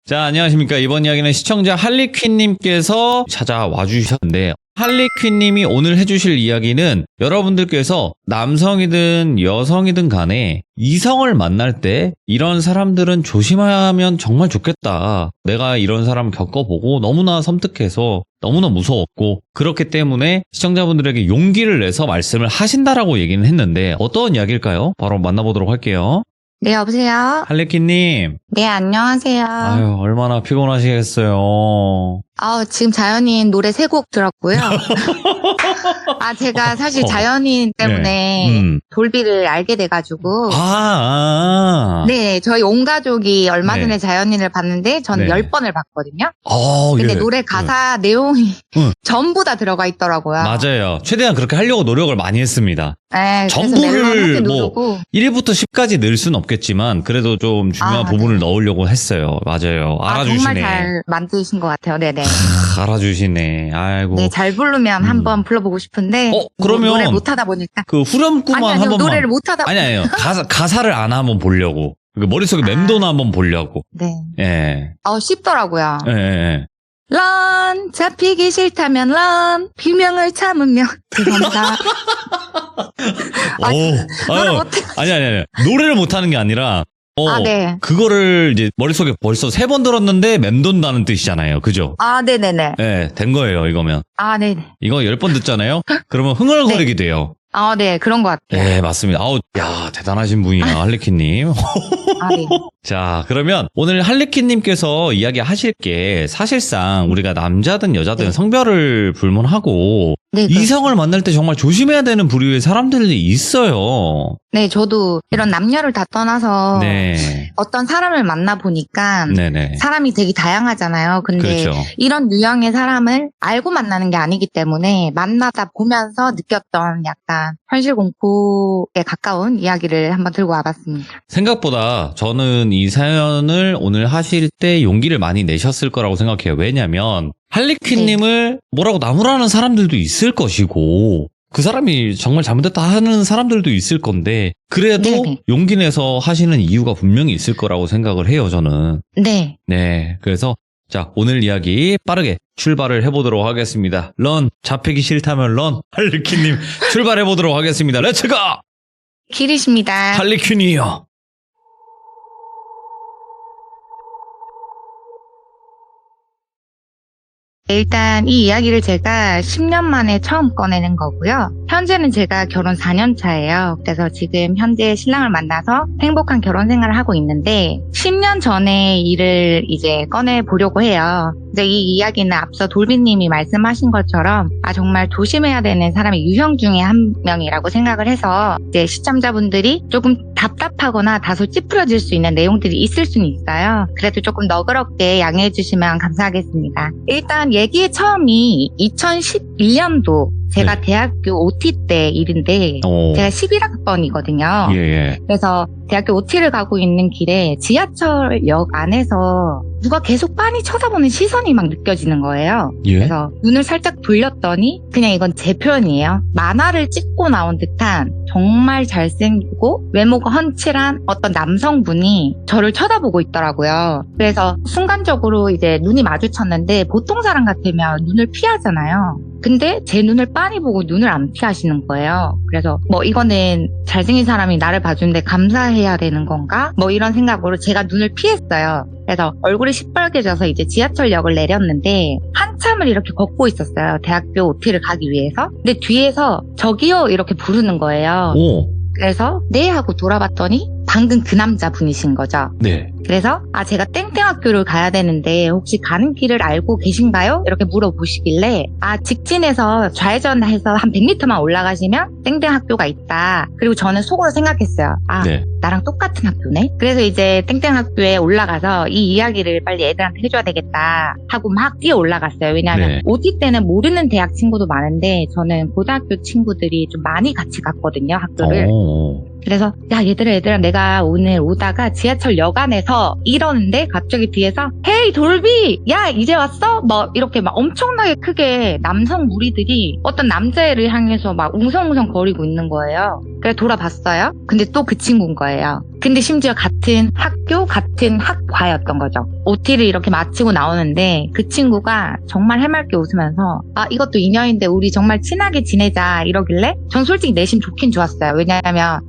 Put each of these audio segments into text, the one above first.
자, 안녕하십니까. 이번 이야기는 시청자 할리퀸님께서 찾아와 주셨는데, 할리퀸님이 오늘 해주실 이야기는 여러분들께서 남성이든 여성이든 간에 이성을 만날 때 이런 사람들은 조심하면 정말 좋겠다. 내가 이런 사람 겪어보고 너무나 섬뜩해서 너무나 무서웠고, 그렇기 때문에 시청자분들에게 용기를 내서 말씀을 하신다라고 얘기는 했는데, 어떤 이야기일까요? 바로 만나보도록 할게요. 네, 여보세요? 할리퀸님. 네, 안녕하세요. 아유, 얼마나 피곤하시겠어요. 지금 자연인 노래 3곡 들었고요. 제가 사실 자연인 때문에 돌비를 알게 돼가지고. 네, 저희 온 가족이 얼마 전에 자연인을 봤는데 저는 10번을 봤거든요. 근데 노래 가사 내용이 전부 다 들어가 있더라고요. 맞아요. 최대한 그렇게 하려고 노력을 많이 했습니다. 네, 전부를 뭐 1부터 10까지 넣을 수는 없겠지만 그래도 좀 중요한 부분을 넣으려고 했어요. 맞아요. 알아주시네. 정말 잘 만드신 것 같아요. 네네. 알아주시네. 아이고. 네, 잘 부르면 한번 불러보고 싶은데 그러면 노래 못하다 보니까 그 후렴구만 한 번만. 노래를 못하다. 아니요. 가사를 안 하면 보려고. 머릿속에 맴도나 한번 보려고. 네. 예. 쉽더라고요. 예. 런 잡히기 싫다면 런 비명을 참으며 죄송합니다. 아니. 노래를 못하는 게 아니라 네. 그거를 이제 머릿속에 벌써 3번 들었는데 맴돈다는 뜻이잖아요. 그죠? 네네네. 네, 된 거예요, 이거면. 네네. 이거 10번 듣잖아요? 그러면 흥얼거리게 돼요. 네, 그런 것 같아요. 네, 맞습니다. 야, 대단하신 분이야, 할리퀸님. 네. 자, 그러면 오늘 할리퀸님께서 이야기하실 게 사실상 우리가 남자든 여자든 성별을 불문하고 이성을 만날 때 정말 조심해야 되는 부류의 사람들이 있어요. 네, 저도 이런 남녀를 다 떠나서 어떤 사람을 만나보니까 사람이 되게 다양하잖아요. 근데 그렇죠. 이런 유형의 사람을 알고 만나는 게 아니기 때문에 만나다 보면서 느꼈던 약간 현실 공포에 가까운 이야기를 한번 들고 와봤습니다. 생각보다 저는 이 사연을 오늘 하실 때 용기를 많이 내셨을 거라고 생각해요. 왜냐면 할리퀸님을 뭐라고 나무라는 사람들도 있을 것이고 그 사람이 정말 잘못됐다 하는 사람들도 있을 건데 그래도 용기 내서 하시는 이유가 분명히 있을 거라고 생각을 해요, 저는. 네. 그래서 자, 오늘 이야기 빠르게 출발을 해보도록 하겠습니다. 런, 잡히기 싫다면 런, 할리퀸님 출발해보도록 하겠습니다. 렛츠고! 길이십니다. 할리퀸이요. 일단 이 이야기를 제가 10년 만에 처음 꺼내는 거고요. 현재는 제가 결혼 4년 차예요. 그래서 지금 현재 신랑을 만나서 행복한 결혼 생활을 하고 있는데 10년 전에 일을 이제 꺼내보려고 해요. 이제 이 이야기는 앞서 돌비님이 말씀하신 것처럼 정말 조심해야 되는 사람의 유형 중에 한 명이라고 생각을 해서 이제 시청자분들이 조금 답답하거나 다소 찌푸려질 수 있는 내용들이 있을 수는 있어요. 그래도 조금 너그럽게 양해해 주시면 감사하겠습니다. 일단 얘기의 처음이 2011년도 제가 대학교 OT 때 일인데 제가 11학번이거든요. 그래서 대학교 OT를 가고 있는 길에 지하철역 안에서 누가 계속 빤히 쳐다보는 시선이 막 느껴지는 거예요. 그래서 눈을 살짝 돌렸더니 그냥 이건 제 표현이에요. 만화를 찍고 나온 듯한 정말 잘생기고 외모가 훤칠한 어떤 남성분이 저를 쳐다보고 있더라고요. 그래서 순간적으로 이제 눈이 마주쳤는데 보통 사람 같으면 눈을 피하잖아요. 근데 제 눈을 빤히 보고 눈을 안 피하시는 거예요. 그래서 이거는 잘생긴 사람이 나를 봐주는데 감사해야 되는 건가? 이런 생각으로 제가 눈을 피했어요. 그래서 얼굴이 시뻘개져서 이제 지하철역을 내렸는데 한참을 이렇게 걷고 있었어요. 대학교 OT를 가기 위해서. 근데 뒤에서 저기요 이렇게 부르는 거예요. 그래서 네 하고 돌아봤더니 방금 그 남자분이신 거죠. 그래서 제가 땡땡학교를 가야 되는데 혹시 가는 길을 알고 계신가요? 이렇게 물어보시길래 직진해서 좌회전해서 한 100m만 올라가시면 땡땡학교가 있다. 그리고 저는 속으로 생각했어요. 나랑 똑같은 학교네? 그래서 이제 땡땡학교에 올라가서 이 이야기를 빨리 애들한테 해줘야 되겠다 하고 막 뛰어 올라갔어요. 왜냐하면 OT 때는 모르는 대학 친구도 많은데 저는 고등학교 친구들이 좀 많이 같이 갔거든요, 학교를. 그래서 얘들아 내가 오늘 오다가 지하철역 안에서 이러는데 갑자기 뒤에서 헤이 돌비 야 이제 왔어? 이렇게 막 엄청나게 크게 남성 무리들이 어떤 남자애를 향해서 막 웅성웅성 거리고 있는 거예요. 그래 돌아봤어요. 근데 또 그 친구인 거예요. 근데 심지어 같은 학교, 같은 학과였던 거죠. OT를 이렇게 마치고 나오는데 그 친구가 정말 해맑게 웃으면서 아 이것도 인연인데 우리 정말 친하게 지내자 이러길래 전 솔직히 내심 좋긴 좋았어요. 왜냐하면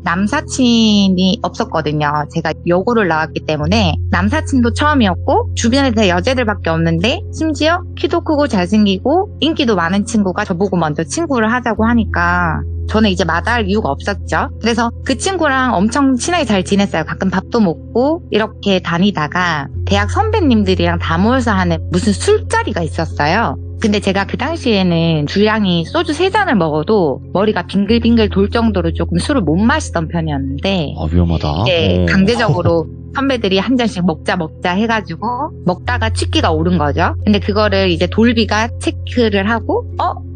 남사친이 없었거든요. 제가 여고를 나왔기 때문에 남사친도 처음이었고 주변에 다 여자들밖에 없는데 심지어 키도 크고 잘생기고 인기도 많은 친구가 저보고 먼저 친구를 하자고 하니까 저는 이제 마다할 이유가 없었죠. 그래서 그 친구랑 엄청 친하게 잘 지냈어요. 가끔 밥도 먹고 이렇게 다니다가 대학 선배님들이랑 다 모여서 하는 무슨 술자리가 있었어요. 근데 제가 그 당시에는 주량이 소주 3잔을 먹어도 머리가 빙글빙글 돌 정도로 조금 술을 못 마시던 편이었는데 아, 위험하다. 이제 강제적으로 선배들이 한 잔씩 먹자 해가지고 먹다가 취기가 오른 거죠. 근데 그거를 이제 돌비가 체크를 하고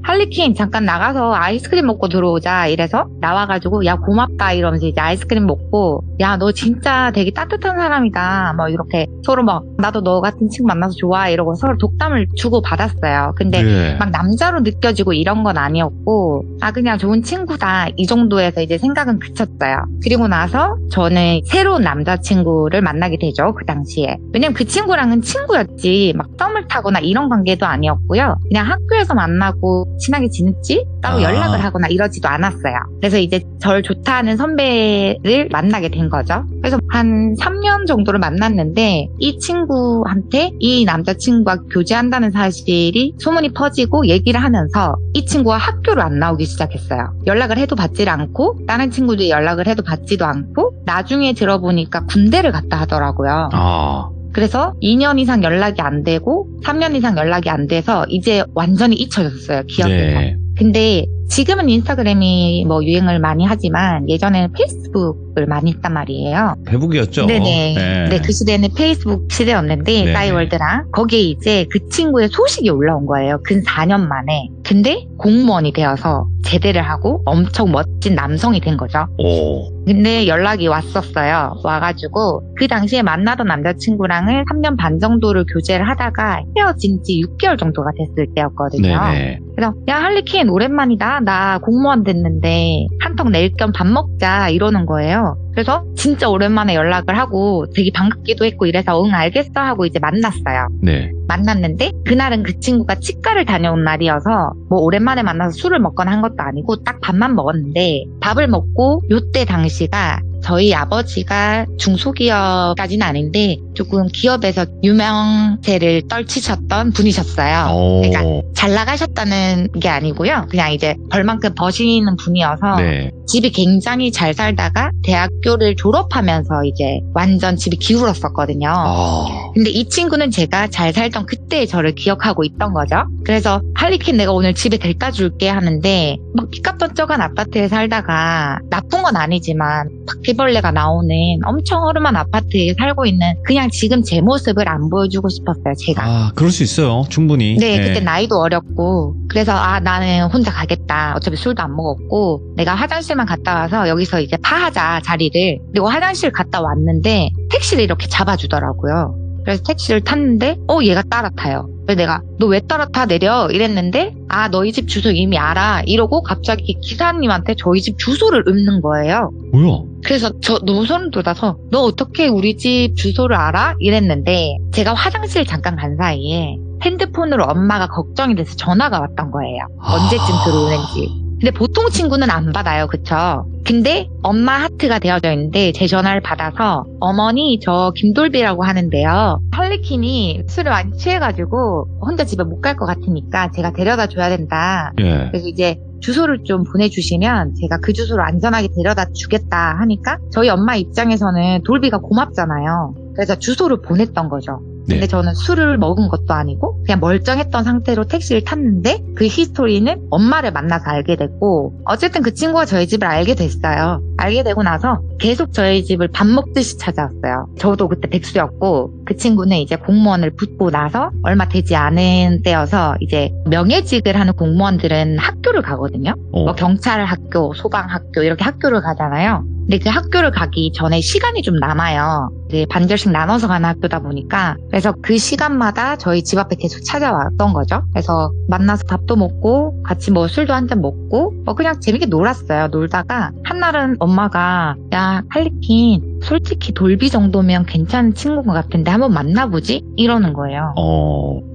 할리퀸 잠깐 나가서 아이스크림 먹고 들어오자 이래서 나와가지고 야 고맙다 이러면서 이제 아이스크림 먹고 야 너 진짜 되게 따뜻한 사람이다 뭐 이렇게 서로 막 나도 너 같은 친구 만나서 좋아 이러고 서로 독담을 주고 받았어요. 근데 네. 막 남자로 느껴지고 이런 건 아니었고 아 그냥 좋은 친구다 이 정도에서 이제 생각은 그쳤어요. 그리고 나서 저는 새로운 남자친구를 만나게 되죠. 그 당시에. 왜냐면 그 친구랑은 친구였지 막 썸을 타거나 이런 관계도 아니었고요. 그냥 학교에서 만나고 친하게 지냈지 따로 연락을 하거나 이러지도 않았어요. 그래서 이제 절 좋다 하는 선배를 만나게 된 거죠. 그래서 한 3년 정도를 만났는데 이 친구한테 이 남자친구가 교제한다는 사실이 소문이 퍼지고 얘기를 하면서 이 친구가 학교를 안 나오기 시작했어요. 연락을 해도 받지를 않고 다른 친구들이 연락을 해도 받지도 않고 나중에 들어보니까 군대를 갔다 하더라고요. 아. 그래서 2년 이상 연락이 안 되고 3년 이상 연락이 안 돼서 이제 완전히 잊혀졌어요. 기억에서. 네. 근데 지금은 인스타그램이 뭐 유행을 많이 하지만 예전에는 페이스북을 많이 했단 말이에요. 페북이었죠. 네네. 네. 네, 그 시대는 페이스북 시대였는데 네. 싸이월드랑 거기에 이제 그 친구의 소식이 올라온 거예요. 근 4년 만에. 근데 공무원이 되어서 제대를 하고 엄청 멋진 남성이 된 거죠. 오. 근데 연락이 왔었어요. 와가지고 그 당시에 만나던 남자친구랑은 3년 반 정도를 교제를 하다가 헤어진 지 6개월 정도가 됐을 때였거든요. 네네. 그래서 야 할리퀸 오랜만이다. 나 공무원 됐는데 한턱 낼 겸 밥 먹자 이러는 거예요. 그래서 진짜 오랜만에 연락을 하고 되게 반갑기도 했고 이래서 응 알겠어 하고 이제 만났어요. 네. 만났는데 그날은 그 친구가 치과를 다녀온 날이어서 뭐 오랜만에 만나서 술을 먹거나 한 것도 아니고 딱 밥만 먹었는데 밥을 먹고 요때 당시가 저희 아버지가 중소기업까지는 아닌데 조금 기업에서 유명세를 떨치셨던 분이셨어요. 오. 그러니까 잘 나가셨다는 게 아니고요. 그냥 이제 벌만큼 버시는 분이어서 네. 집이 굉장히 잘 살다가 대학교를 졸업하면서 이제 완전 집이 기울었었거든요. 아. 근데 이 친구는 제가 잘 살던 그때의 저를 기억하고 있던 거죠. 그래서 할리퀸 내가 오늘 집에 데려다 줄게 하는데 막 삐까뻔쩍한 아파트에 살다가 나쁜 건 아니지만 바퀴벌레가 나오는 엄청 허름한 아파트에 살고 있는 그냥 지금 제 모습을 안 보여주고 싶었어요. 제가. 아, 그럴 수 있어요. 충분히. 네, 그때 나이도 어렸고 그래서 아 나는 혼자 가겠다. 어차피 술도 안 먹었고 내가 화장실만 갔다 와서 여기서 이제 파하자 자리를. 그리고 화장실 갔다 왔는데 택시를 이렇게 잡아주더라고요. 그래서 택시를 탔는데 얘가 따라 타요. 그래서 내가 너 왜 따라 타 내려 이랬는데 아 너희 집 주소 이미 알아 이러고 갑자기 기사님한테 저희 집 주소를 읊는 거예요. 뭐야? 그래서 저 너무 소름 돋아서 너 어떻게 우리 집 주소를 알아? 이랬는데 제가 화장실 잠깐 간 사이에 핸드폰으로 엄마가 걱정이 돼서 전화가 왔던 거예요. 언제쯤 들어오는지. 근데 보통 친구는 안 받아요. 그쵸? 근데 엄마 하트가 되어져 있는데 제 전화를 받아서 어머니 저 김돌비라고 하는데요. 할리퀸이 술을 많이 취해가지고 혼자 집에 못 갈 것 같으니까 제가 데려다 줘야 된다. 예. 그래서 이제 주소를 좀 보내주시면 제가 그 주소로 안전하게 데려다 주겠다 하니까 저희 엄마 입장에서는 돌비가 고맙잖아요. 그래서 주소를 보냈던 거죠. 근데 네. 저는 술을 먹은 것도 아니고 그냥 멀쩡했던 상태로 택시를 탔는데 그 히스토리는 엄마를 만나서 알게 됐고 어쨌든 그 친구가 저희 집을 알게 됐어요. 알게 되고 나서 계속 저희 집을 밥 먹듯이 찾아왔어요. 저도 그때 백수였고 그 친구는 이제 공무원을 붙고 나서 얼마 되지 않은 때여서 이제 명예직을 하는 공무원들은 학교를 가거든요. 뭐 경찰 학교, 소방 학교 이렇게 학교를 가잖아요. 근데 그 학교를 가기 전에 시간이 좀 남아요. 이제 반절씩 나눠서 가는 학교다 보니까 그래서 그 시간마다 저희 집 앞에 계속 찾아왔던 거죠. 그래서 만나서 밥도 먹고 같이 뭐 술도 한 잔 먹고 뭐 그냥 재밌게 놀았어요. 놀다가 한날은 엄마가 야 할리퀸 솔직히 돌비 정도면 괜찮은 친구인 것 같은데 한번 만나보지? 이러는 거예요.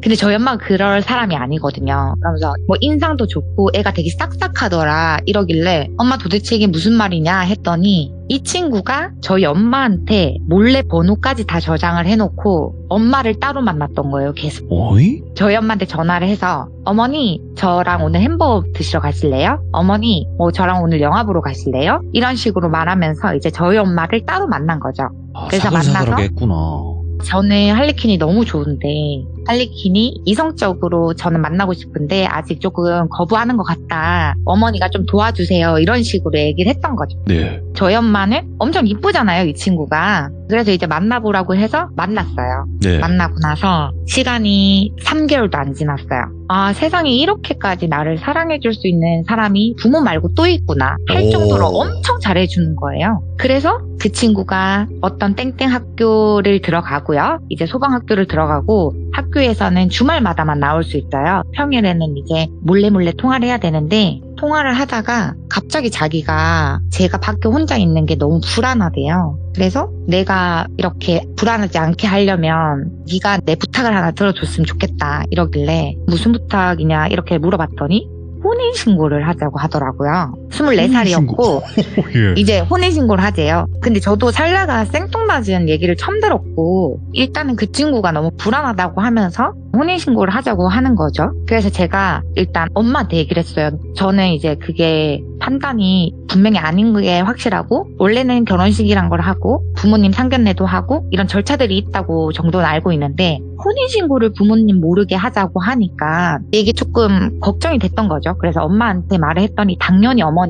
근데 저희 엄마가 그럴 사람이 아니거든요. 그러면서 뭐 인상도 좋고 애가 되게 싹싹하더라 이러길래 엄마 도대체 이게 무슨 말이냐 했더니 이 친구가 저희 엄마한테 몰래 번호까지 다 저장을 해놓고 엄마를 따로 만났던 거예요. 계속. 어이? 저희 엄마한테 전화를 해서 어머니 저랑 오늘 햄버거 드시러 가실래요? 어머니 뭐 저랑 오늘 영화 보러 가실래요? 이런 식으로 말하면서 이제 저희 엄마를 따로 만난 거죠. 그래서 사글사글하게 했구나. 저는 할리퀸이 너무 좋은데 할리퀸이 이성적으로 저는 만나고 싶은데 아직 조금 거부하는 것 같다. 어머니가 좀 도와주세요. 이런 식으로 얘기를 했던 거죠. 네. 저희 엄마는 엄청 이쁘잖아요, 이 친구가. 그래서 이제 만나보라고 해서 만났어요. 네. 만나고 나서 시간이 3개월도 안 지났어요. 아, 세상에 이렇게까지 나를 사랑해줄 수 있는 사람이 부모 말고 또 있구나 할 오. 정도로 엄청 잘해주는 거예요. 그래서 그 친구가 어떤 땡땡 학교를 들어가고요. 이제 소방학교를 들어가고 학교에서는 주말마다만 나올 수 있어요. 평일에는 이제 몰래 통화를 해야 되는데 통화를 하다가 갑자기 자기가 제가 밖에 혼자 있는 게 너무 불안하대요. 그래서 내가 이렇게 불안하지 않게 하려면 네가 내 부탁을 하나 들어줬으면 좋겠다 이러길래 무슨 부탁이냐 이렇게 물어봤더니 혼인신고를 하자고 하더라고요. 24살이었고 예. 이제 혼인신고를 하재요. 근데 저도 살다가 생뚱맞은 얘기를 처음 들었고 일단은 그 친구가 너무 불안하다고 하면서 혼인신고를 하자고 하는 거죠. 그래서 제가 일단 엄마한테 얘기를 했어요. 저는 이제 그게 판단이 분명히 아닌 게 확실하고 원래는 결혼식이란 걸 하고 부모님 상견례도 하고 이런 절차들이 있다고 정도는 알고 있는데 혼인신고를 부모님 모르게 하자고 하니까 이게 조금 걱정이 됐던 거죠. 그래서 엄마한테 말을 했더니 당연히 어머니는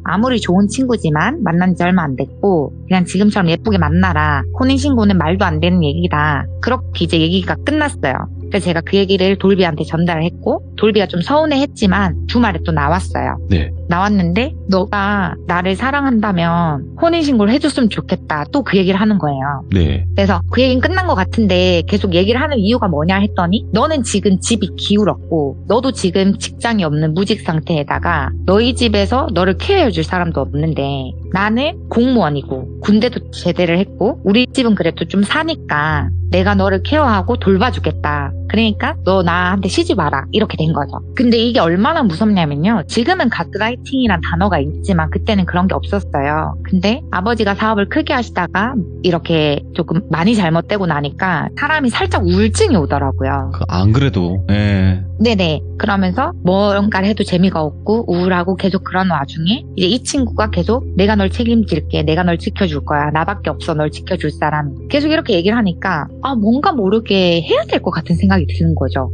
아무리 좋은 친구지만 만난 지 얼마 안 됐고 그냥 지금처럼 예쁘게 만나라. 혼인신고는 말도 안 되는 얘기다. 그렇게 이제 얘기가 끝났어요. 그래서 제가 그 얘기를 돌비한테 전달을 했고 돌비가 좀 서운해했지만 주말에 또 나왔어요. 네. 나왔는데 너가 나를 사랑한다면 혼인신고를 해줬으면 좋겠다. 또 그 얘기를 하는 거예요. 네. 그래서 그 얘기는 끝난 것 같은데 계속 얘기를 하는 이유가 뭐냐 했더니 너는 지금 집이 기울었고 너도 지금 직장이 없는 무직 상태에다가 너희 집에서 너를 케어해줄 사람도 없는데 나는 공무원이고 군대도 제대를 했고 우리 집은 그래도 좀 사니까 내가 너를 케어하고 돌봐주겠다. 그러니까 너 나한테 시집 와라. 이렇게 된 거죠. 근데 이게 얼마나 무섭냐면요. 지금은 가스라이팅이란 단어가 있지만 그때는 그런 게 없었어요. 근데 아버지가 사업을 크게 하시다가 이렇게 조금 많이 잘못되고 나니까 사람이 살짝 우울증이 오더라고요. 안 그래도. 네. 네네. 그러면서 뭔가를 해도 재미가 없고 우울하고 계속 그런 와중에 이제 이 친구가 계속 내가 널 책임질게. 내가 널 지켜줄 거야. 나밖에 없어. 널 지켜줄 사람. 계속 이렇게 얘기를 하니까 뭔가 모르게 해야 될 것 같은 생각이 드는 거죠.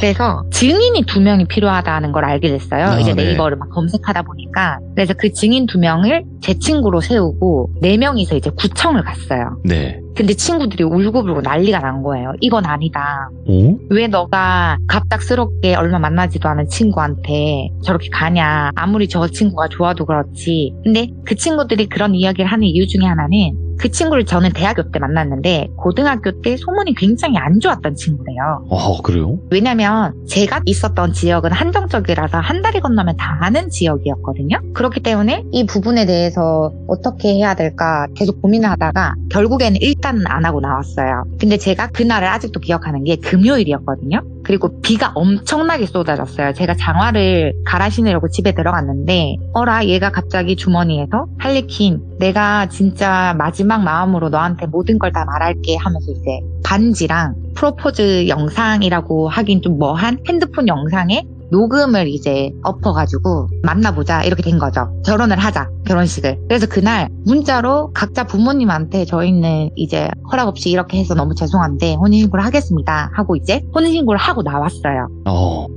그래서 증인이 2명이 필요하다는 걸 알게 됐어요. 이제 네이버를 막 검색하다 보니까. 그래서 그 증인 2명을 제 친구로 세우고 4명이서 이제 구청을 갔어요. 네. 근데 친구들이 울고불고 난리가 난 거예요. 이건 아니다. 오? 왜 너가 갑작스럽게 얼마 만나지도 않은 친구한테 저렇게 가냐. 아무리 저 친구가 좋아도 그렇지. 근데 그 친구들이 그런 이야기를 하는 이유 중에 하나는 그 친구를 저는 대학교 때 만났는데 고등학교 때 소문이 굉장히 안 좋았던 친구래요. 그래요? 왜냐면 제가 있었던 지역은 한정적이라서 한 다리 건너면 다 아는 지역이었거든요. 그렇기 때문에 이 부분에 대해서 어떻게 해야 될까 계속 고민을 하다가 결국에는 일단은 안 하고 나왔어요. 근데 제가 그날을 아직도 기억하는 게 금요일이었거든요. 그리고 비가 엄청나게 쏟아졌어요. 제가 장화를 갈아 신으려고 집에 들어갔는데 얘가 갑자기 주머니에서 할리퀸 내가 진짜 마지막 마음으로 너한테 모든 걸 다 말할게 하면서 이제 반지랑 프로포즈 영상이라고 하긴 좀 뭐한 핸드폰 영상에 녹음을 이제 엎어가지고 만나보자 이렇게 된 거죠. 결혼을 하자, 결혼식을. 그래서 그날 문자로 각자 부모님한테 저희는 이제 허락 없이 이렇게 해서 너무 죄송한데 혼인신고를 하겠습니다 하고 이제 혼인신고를 하고 나왔어요.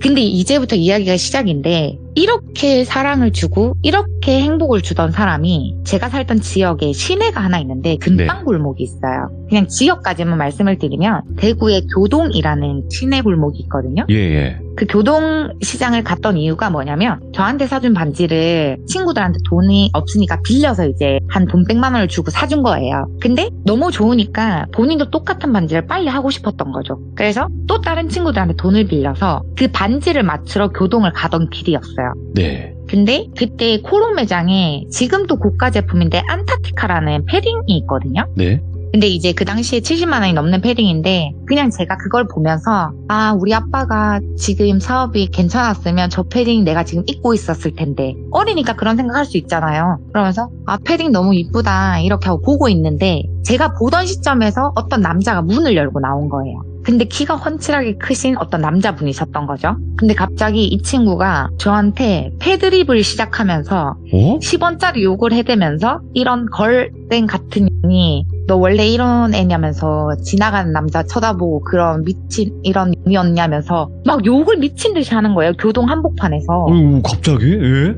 근데 이제부터 이야기가 시작인데 이렇게 사랑을 주고 이렇게 행복을 주던 사람이 제가 살던 지역에 시내가 하나 있는데 금방골목이 있어요. 그냥 지역까지만 말씀을 드리면 대구의 교동이라는 시내 골목이 있거든요. 예. 그 교동시장을 갔던 이유가 뭐냐면 저한테 사준 반지를 친구들한테 돈이 없으니까 빌려서 이제 한 돈 100만 원을 주고 사준 거예요. 근데 너무 좋으니까 본인도 똑같은 반지를 빨리 하고 싶었던 거죠. 그래서 또 다른 친구들한테 돈을 빌려서 그 반지를 맞추러 교동을 가던 길이었어요. 네. 근데 그때 코롱 매장에 지금도 고가 제품인데 안타티카라는 패딩이 있거든요. 네. 근데 이제 그 당시에 70만 원이 넘는 패딩인데 그냥 제가 그걸 보면서 아 우리 아빠가 지금 사업이 괜찮았으면 저 패딩 내가 지금 입고 있었을 텐데 어리니까 그런 생각할 수 있잖아요. 그러면서 아 패딩 너무 이쁘다 이렇게 하고 보고 있는데 제가 보던 시점에서 어떤 남자가 문을 열고 나온 거예요. 근데 키가 훤칠하게 크신 어떤 남자분이셨던 거죠. 근데 갑자기 이 친구가 저한테 패드립을 시작하면서 10원짜리 욕을 해대면서 이런 걸땡 같은 년이 너 원래 이런 애냐면서 지나가는 남자 쳐다보고 그런 미친 이런 년이었냐면서 막 욕을 미친 듯이 하는 거예요. 교동 한복판에서. 갑자기? 예?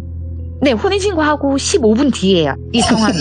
네, 혼인신고하고 15분 뒤에요. 이 상황이.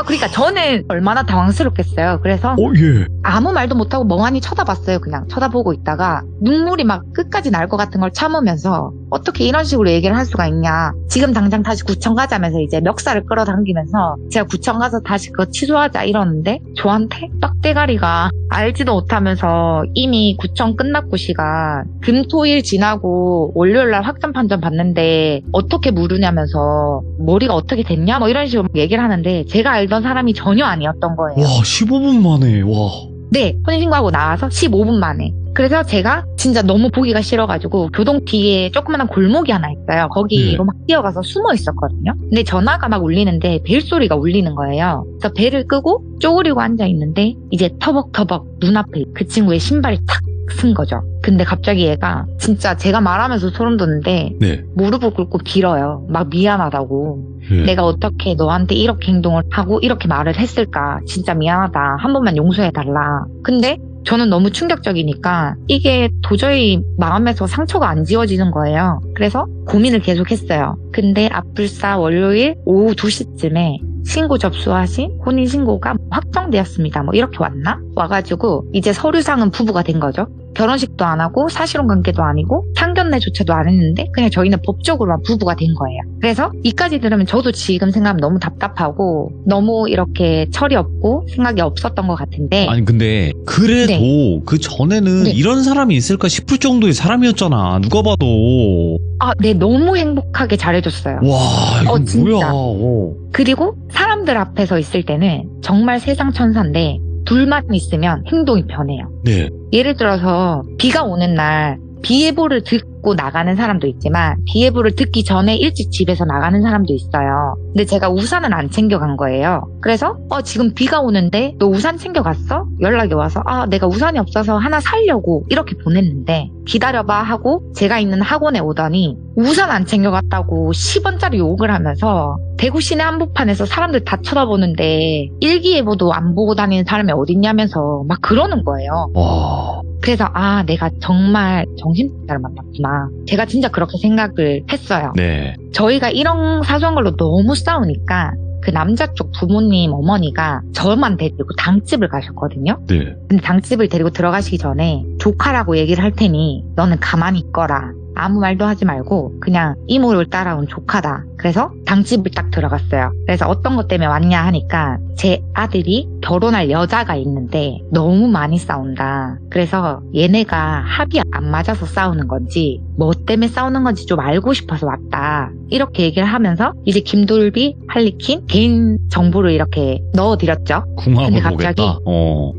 그러니까 저는 얼마나 당황스럽겠어요. 그래서 예. 아무 말도 못하고 멍하니 쳐다봤어요. 그냥 쳐다보고 있다가 눈물이 막 끝까지 날 것 같은 걸 참으면서 어떻게 이런 식으로 얘기를 할 수가 있냐. 지금 당장 다시 구청 가자면서 이제 멱살을 끌어당기면서 제가 구청 가서 다시 그거 취소하자 이러는데 저한테 떡대가리가 알지도 못하면서 이미 구청 끝났고 시간 금토일 지나고 월요일날 확정 판정 받는데 어떻게 물으냐면서 머리가 어떻게 됐냐 뭐 이런 식으로 얘기를 하는데 제가 알던 사람이 전혀 아니었던 거예요. 와, 15분 만에, 와. 네, 혼인신고하고 나와서 15분 만에. 그래서 제가 진짜 너무 보기가 싫어가지고 교동 뒤에 조그마한 골목이 하나 있어요. 거기로 막 뛰어가서 숨어 있었거든요. 근데 전화가 막 울리는데 벨소리가 울리는 거예요. 그래서 벨을 끄고 쪼그리고 앉아있는데 이제 터벅터벅 눈앞에 그 친구의 신발이 탁 쓴 거죠. 근데 갑자기 얘가 진짜 제가 말하면서 소름 돋는데 네. 무릎을 꿇고 빌어요. 막 미안하다고. 네. 내가 어떻게 너한테 이렇게 행동을 하고 이렇게 말을 했을까. 진짜 미안하다. 한 번만 용서해달라. 근데 저는 너무 충격적이니까 이게 도저히 마음에서 상처가 안 지워지는 거예요. 그래서 고민을 계속했어요. 근데 앞불사 월요일 오후 2시쯤에 신고 접수하신 혼인신고가 확정되었습니다. 뭐 이렇게 왔나? 와가지고 이제 서류상은 부부가 된 거죠. 결혼식도 안 하고 사실혼 관계도 아니고 상견례조차도 안 했는데 그냥 저희는 법적으로만 부부가 된 거예요. 그래서 이까지 들으면 저도 지금 생각하면 너무 답답하고 너무 이렇게 철이 없고 생각이 없었던 것 같은데 아니 근데 그래도 그 전에는 이런 사람이 있을까 싶을 정도의 사람이었잖아. 누가 봐도. 네, 너무 행복하게 잘해줬어요. 와, 이건 진짜. 뭐야. 그리고 사람들 앞에서 있을 때는 정말 세상 천사인데 둘만 있으면 행동이 변해요. 네. 예를 들어서 비가 오는 날 비 예보를 듣고 나가는 사람도 있지만 비 예보를 듣기 전에 일찍 집에서 나가는 사람도 있어요. 근데 제가 우산을 안 챙겨간 거예요. 그래서 지금 비가 오는데 너 우산 챙겨갔어? 연락이 와서 내가 우산이 없어서 하나 사려고 이렇게 보냈는데 기다려봐 하고 제가 있는 학원에 오더니 우산 안 챙겨갔다고 10원짜리 욕을 하면서 대구 시내 한복판에서 사람들 다 쳐다보는데 일기예보도 안 보고 다니는 사람이 어딨냐면서 막 그러는 거예요. 와. 그래서 내가 정말 정신병자를 만났구나. 제가 진짜 그렇게 생각을 했어요. 네. 저희가 이런 사소한 걸로 너무 싸우니까 그 남자 쪽 부모님 어머니가 저만 데리고 당집을 가셨거든요. 네. 근데 당집을 데리고 들어가시기 전에 조카라고 얘기를 할 테니 너는 가만히 있거라. 아무 말도 하지 말고 그냥 이모를 따라온 조카다. 그래서 당집을 딱 들어갔어요. 그래서 어떤 것 때문에 왔냐 하니까 제 아들이 결혼할 여자가 있는데 너무 많이 싸운다. 그래서 얘네가 합이 안 맞아서 싸우는 건지 뭐 때문에 싸우는 건지 좀 알고 싶어서 왔다. 이렇게 얘기를 하면서 이제 김돌비, 할리퀸 개인 정보를 이렇게 넣어드렸죠. 궁합을 근데 갑자기 보겠다.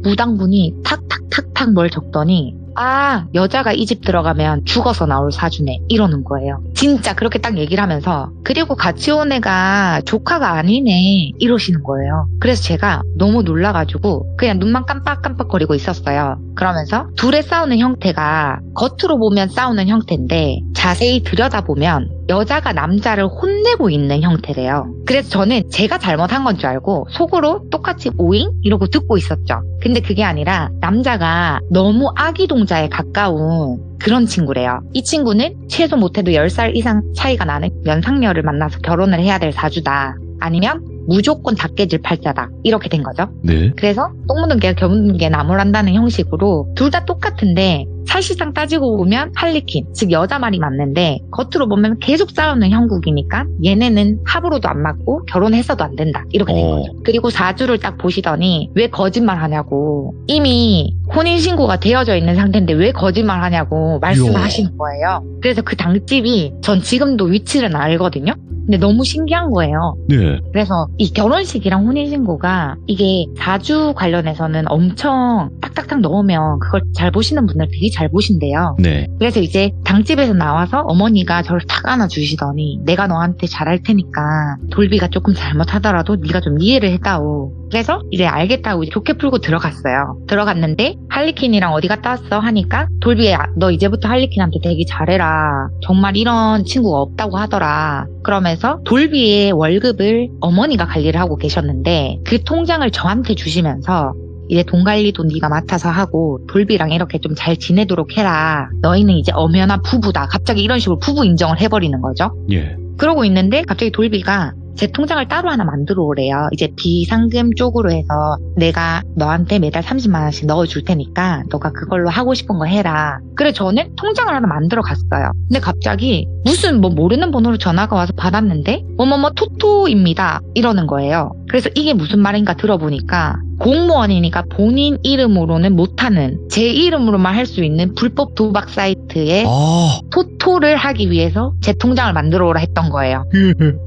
무당분이 탁탁탁탁 뭘 적더니 여자가 이 집 들어가면 죽어서 나올 사주네 이러는 거예요. 진짜 그렇게 딱 얘기를 하면서 그리고 같이 온 애가 조카가 아니네 이러시는 거예요. 그래서 제가 너무 놀라가지고 그냥 눈만 깜빡깜빡거리고 있었어요. 그러면서 둘의 싸우는 형태가 겉으로 보면 싸우는 형태인데 자세히 들여다보면 여자가 남자를 혼내고 있는 형태래요. 그래서 저는 제가 잘못한 건 줄 알고 속으로 똑같이 오잉? 이러고 듣고 있었죠. 근데 그게 아니라 남자가 너무 아기 동자에 가까운 그런 친구래요. 이 친구는 최소 못해도 10살 이상 차이가 나는 연상녀를 만나서 결혼을 해야 될 사주다. 아니면 무조건 다 깨질 팔자다. 이렇게 된 거죠. 네. 그래서 똥 묻은 개가 겨 묻은 개 나무란다는 형식으로 둘 다 똑같은데 사실상 따지고 보면 할리퀸, 즉 여자 말이 맞는데 겉으로 보면 계속 싸우는 형국이니까 얘네는 합으로도 안 맞고 결혼해서도 안 된다. 이렇게 된 거죠. 그리고 4주를 딱 보시더니 왜 거짓말 하냐고, 이미 혼인신고가 되어져 있는 상태인데 왜 거짓말 하냐고 말씀을 이야. 하시는 거예요. 그래서 그 당집이 전 지금도 위치는 알거든요. 근데 너무 신기한 거예요. 네. 그래서 이 결혼식이랑 혼인신고가 이게 4주 관련해서는 엄청 딱딱딱 넣으면 그걸 잘 보시는 분들 되게 잘 보신대요. 네. 그래서 이제 당집에서 나와서 어머니가 저를 탁 안아주시더니 내가 너한테 잘할 테니까 돌비가 조금 잘못하더라도 네가 좀 이해를 해다오. 그래서 이제 알겠다고 이제 좋게 풀고 들어갔어요. 들어갔는데 할리퀸이랑 어디 갔다 왔어 하니까 돌비야 너 이제부터 할리퀸한테 되게 잘해라. 정말 이런 친구가 없다고 하더라. 그러면서 돌비의 월급을 어머니가 관리를 하고 계셨는데 그 통장을 저한테 주시면서 이제 돈 관리도 네가 맡아서 하고 돌비랑 이렇게 좀 잘 지내도록 해라. 너희는 이제 엄연한 부부다. 갑자기 이런 식으로 부부 인정을 해버리는 거죠. 예. 그러고 있는데 갑자기 돌비가 제 통장을 따로 하나 만들어 오래요. 이제 비상금 쪽으로 해서 내가 너한테 매달 30만 원씩 넣어줄 테니까 너가 그걸로 하고 싶은 거 해라. 그래 저는 통장을 하나 만들어 갔어요. 근데 갑자기 무슨 뭐 모르는 번호로 전화가 와서 받았는데 뭐뭐뭐 토토입니다 이러는 거예요. 그래서 이게 무슨 말인가 들어보니까 공무원이니까 본인 이름으로는 못하는 제 이름으로만 할 수 있는 불법 도박 사이트에 토토를 하기 위해서 제 통장을 만들어 오라 했던 거예요.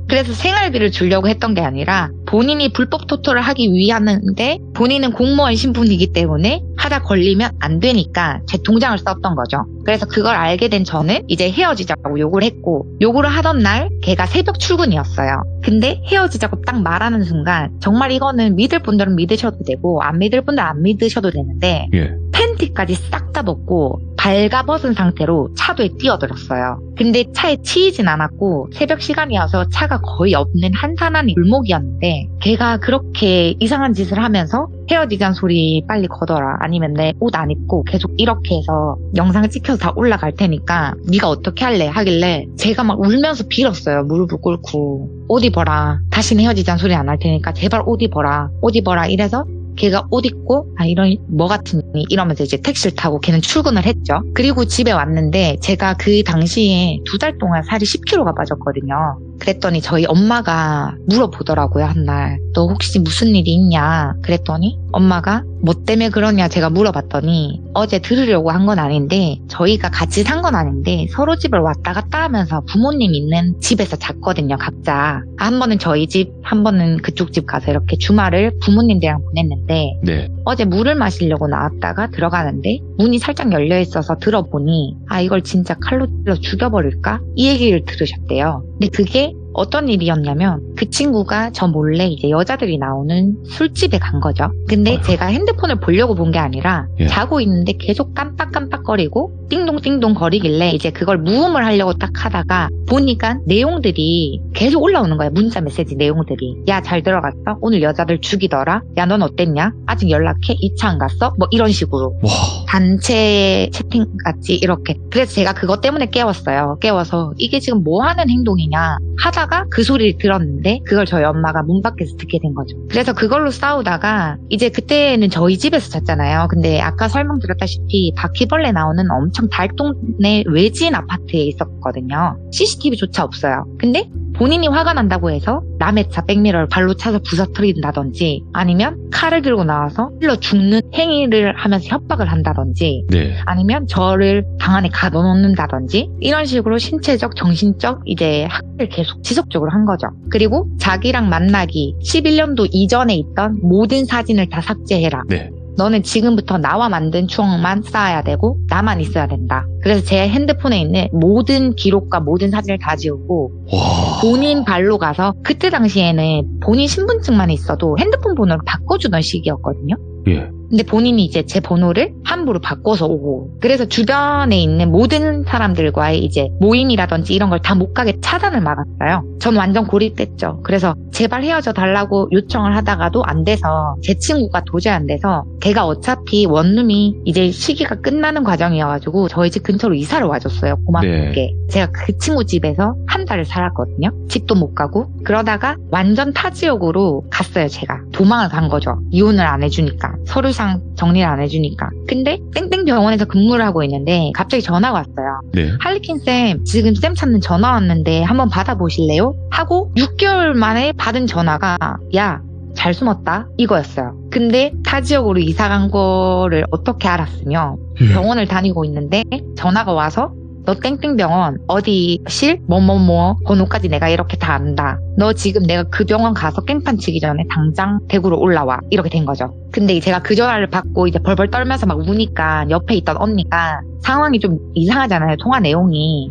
그래서 생활비를 주려고 했던 게 아니라 본인이 불법 토토를 하기 위하는데 본인은 공무원 신분이기 때문에 하다 걸리면 안 되니까 제 통장을 썼던 거죠. 그래서 그걸 알게 된 저는 이제 헤어지자고 욕을 했고 욕을 하던 날 걔가 새벽 출근이었어요. 근데 헤어지자고 딱 말하는 순간 정말 이거는 믿을 분들은 믿으셔도 되고 안 믿을 분들은 안 믿으셔도 되는데 예. 팬티까지 싹 다 벗고 발가벗은 상태로 차도에 뛰어들었어요. 근데 차에 치이진 않았고 새벽 시간이어서 차가 거의 없는 한산한 골목이었는데 걔가 그렇게 이상한 짓을 하면서 헤어지자는 소리 빨리 거둬라. 아니면 내 옷 안 입고 계속 이렇게 해서 영상 찍혀서 다 올라갈 테니까 네가 어떻게 할래? 하길래 제가 막 울면서 빌었어요. 무릎을 꿇고. 옷 입어라. 다시는 헤어지자는 소리 안 할 테니까 제발 옷 입어라. 옷 입어라. 이래서 걔가 옷 입고 이런 뭐 같으니 이러면서 이제 택시를 타고 걔는 출근을 했죠. 그리고 집에 왔는데 제가 그 당시에 2달 동안 살이 10kg가 빠졌거든요. 그랬더니 저희 엄마가 물어보더라고요. 한날 너 혹시 무슨 일이 있냐 그랬더니 엄마가 뭐 때문에 그러냐 제가 물어봤더니 어제 들으려고 한 건 아닌데 저희가 같이 산 건 아닌데 서로 집을 왔다 갔다 하면서 부모님 있는 집에서 잤거든요. 각자 한 번은 저희 집 한 번은 그쪽 집 가서 이렇게 주말을 부모님들이랑 보냈는데 네. 어제 물을 마시려고 나왔다가 들어가는데 문이 살짝 열려 있어서 들어보니 이걸 진짜 칼로 찔러 죽여버릴까? 이 얘기를 들으셨대요. 근데 그게 어떤 일이었냐면 그 친구가 저 몰래 이제 여자들이 나오는 술집에 간 거죠. 근데 제가 핸드폰을 보려고 본 게 아니라 예. 자고 있는데 계속 깜빡깜빡거리고 띵동띵동 거리길래 이제 그걸 무음을 하려고 딱 하다가 보니까 내용들이 계속 올라오는 거예요. 문자 메시지 내용들이. 야, 잘 들어갔어? 오늘 여자들 죽이더라? 야, 넌 어땠냐? 아직 연락해? 2차 안 갔어? 뭐 이런 식으로. 와. 단체 채팅 같이 이렇게. 그래서 제가 그것 때문에 깨웠어요. 깨워서 이게 지금 뭐 하는 행동이냐 하다가 그 소리를 들었는데 그걸 저희 엄마가 문 밖에서 듣게 된 거죠. 그래서 그걸로 싸우다가 이제 그때는 저희 집에서 잤잖아요. 근데 아까 설명드렸다시피 바퀴벌레 나오는 엄청 달동네 외진 아파트에 있었거든요. CCTV조차 없어요. 근데 본인이 화가 난다고 해서 남의 차 백미러를 발로 차서 부서뜨린다든지 아니면 칼을 들고 나와서 찔러 죽는 행위를 하면서 협박을 한다든지 네. 아니면 저를 방 안에 가둬놓는다든지 이런 식으로 신체적, 정신적 이제 학대를 계속 지속적으로 한 거죠. 그리고 자기랑 만나기 11년도 이전에 있던 모든 사진을 다 삭제해라. 네. 너는 지금부터 나와 만든 추억만 쌓아야 되고 나만 있어야 된다. 그래서 제 핸드폰에 있는 모든 기록과 모든 사진을 다 지우고 와. 본인 발로 가서 그때 당시에는 본인 신분증만 있어도 핸드폰 번호를 바꿔주던 시기였거든요. 예. 근데 본인이 이제 제 번호를 함부로 바꿔서 오고, 그래서 주변에 있는 모든 사람들과의 이제 모임이라든지 이런 걸 다 못 가게 차단을 막았어요. 전 완전 고립됐죠. 그래서 제발 헤어져 달라고 요청을 하다가도 안 돼서, 제 친구가 도저히 안 돼서, 걔가 어차피 원룸이 이제 시기가 끝나는 과정이어가지고 저희 집 근처로 이사를 와줬어요. 고맙게. 제가 그 친구 집에서 한 달을 살았거든요. 집도 못 가고. 그러다가 완전 타 지역으로 갔어요. 제가 도망을 간 거죠. 이혼을 안 해주니까, 서류상 정리를 안 해주니까. 근데 땡땡 병원에서 근무를 하고 있는데 갑자기 전화가 왔어요. 네. 할리퀸 쌤, 지금 쌤 찾는 전화 왔는데 한번 받아보실래요? 하고 6개월 만에 받은 전화가, 야, 잘 숨었다, 이거였어요. 근데 타 지역으로 이사 간 거를 어떻게 알았으며, 병원을 다니고 있는데 전화가 와서, 너 땡땡 병원 어디 실 뭐뭐뭐 번호까지 내가 이렇게 다 안다. 너 지금 내가 그 병원 가서 깽판 치기 전에 당장 대구로 올라와. 이렇게 된 거죠. 근데 제가 그 전화를 받고 이제 벌벌 떨면서 막 우니까 옆에 있던 언니가 상황이 좀 이상하잖아요. 통화 내용이.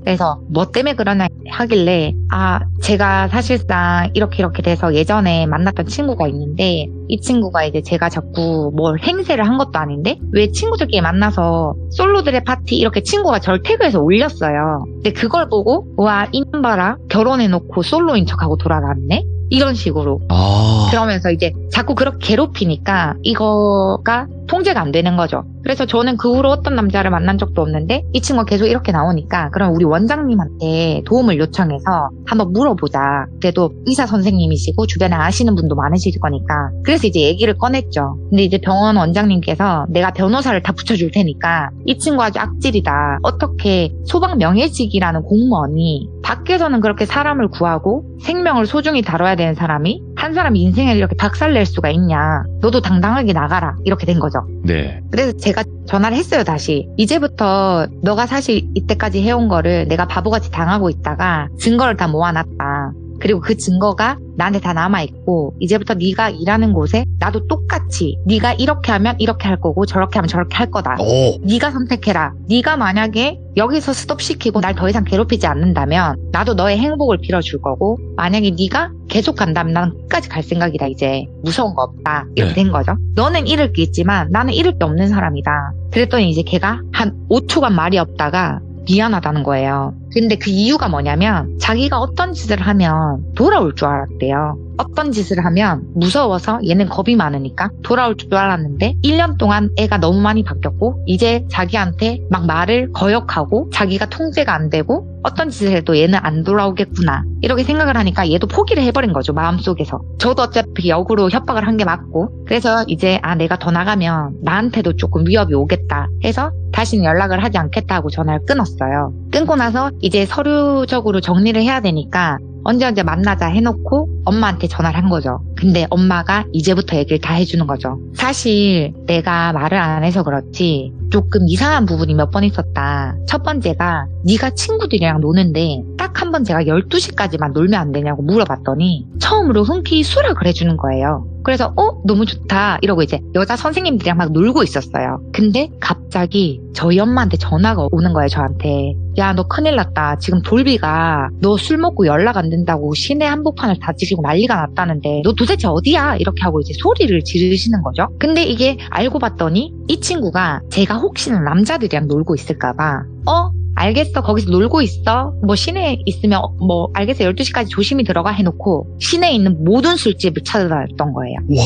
그래서 뭐 때문에 그러냐 하길래, 아, 제가 사실상 이렇게 돼서 예전에 만났던 친구가 있는데, 이 친구가 이제 제가 자꾸 뭘 행세를 한 것도 아닌데 왜 친구들끼리 만나서 솔로들의 파티 이렇게 친구가 저를 태그해서 올렸어요. 근데 그걸 보고, 와, 이놈 봐라, 결혼해놓고 솔로인 척하고 돌아다니네? 이런 식으로. 그러면서 이제 자꾸 그렇게 괴롭히니까 이거가 통제가 안 되는 거죠. 그래서 저는 그 후로 어떤 남자를 만난 적도 없는데 이 친구가 계속 이렇게 나오니까, 그럼 우리 원장님한테 도움을 요청해서 한번 물어보자. 그래도 의사 선생님이시고 주변에 아시는 분도 많으실 거니까. 그래서 이제 얘기를 꺼냈죠. 근데 이제 병원 원장님께서 내가 변호사를 다 붙여줄 테니까 이 친구 아주 악질이다. 어떻게 소방 명예직이라는 공무원이 밖에서는 그렇게 사람을 구하고 생명을 소중히 다뤄야 되는 사람이 한 사람 인생을 이렇게 박살낼 수가 있냐. 너도 당당하게 나가라. 이렇게 된 거죠. 네. 그래서 제가 전화를 했어요. 다시. 이제부터 너가 사실 이때까지 해온 거를 내가 바보같이 당하고 있다가 증거를 다 모아놨다. 그리고 그 증거가 나한테 다 남아있고, 이제부터 네가 일하는 곳에 나도 똑같이 네가 이렇게 하면 이렇게 할 거고 저렇게 하면 저렇게 할 거다. 네가 선택해라. 네가 만약에 여기서 스톱시키고 날 더 이상 괴롭히지 않는다면 나도 너의 행복을 빌어줄 거고, 만약에 네가 계속 간다면 나는 끝까지 갈 생각이다. 이제 무서운 거 없다. 이렇게 된 거죠. 너는 잃을 게 있지만 나는 잃을 게 없는 사람이다. 그랬더니 이제 걔가 한 5초간 말이 없다가 미안하다는 거예요. 근데 그 이유가 뭐냐면 자기가 어떤 짓을 하면 돌아올 줄 알았대요. 어떤 짓을 하면 무서워서, 얘는 겁이 많으니까 돌아올 줄 알았는데 1년 동안 애가 너무 많이 바뀌었고 이제 자기한테 막 말을 거역하고 자기가 통제가 안 되고 어떤 짓을 해도 얘는 안 돌아오겠구나, 이렇게 생각을 하니까 얘도 포기를 해버린 거죠. 마음속에서. 저도 어차피 역으로 협박을 한 게 맞고, 그래서 이제 내가 더 나가면 나한테도 조금 위협이 오겠다 해서 다시는 연락을 하지 않겠다 하고 전화를 끊었어요. 끊고 나서 이제 서류적으로 정리를 해야 되니까 언제 만나자 해놓고 엄마한테 전화를 한 거죠. 근데 엄마가 이제부터 얘기를 다 해주는 거죠. 사실 내가 말을 안 해서 그렇지 조금 이상한 부분이 몇 번 있었다. 첫 번째가 네가 친구들이랑 노는데 딱 한 번 제가 12시까지만 놀면 안 되냐고 물어봤더니 처음으로 흔쾌히 수락을 해주는 거예요. 그래서 너무 좋다 이러고 이제 여자 선생님들이랑 막 놀고 있었어요. 근데 갑자기 저희 엄마한테 전화가 오는 거예요. 저한테. 야, 너 큰일 났다. 지금 돌비가 너 술 먹고 연락 안 된다고 시내 한복판을 다 지르고 난리가 났다는데 너 도대체 어디야? 이렇게 하고 이제 소리를 지르시는 거죠. 근데 이게 알고 봤더니 이 친구가 제가 혹시나 남자들이랑 놀고 있을까봐 알겠어, 거기서 놀고 있어, 뭐 시내에 있으면 뭐 알겠어, 12시까지 조심히 들어가 해놓고 시내에 있는 모든 술집을 찾아다녔던 거예요. 와.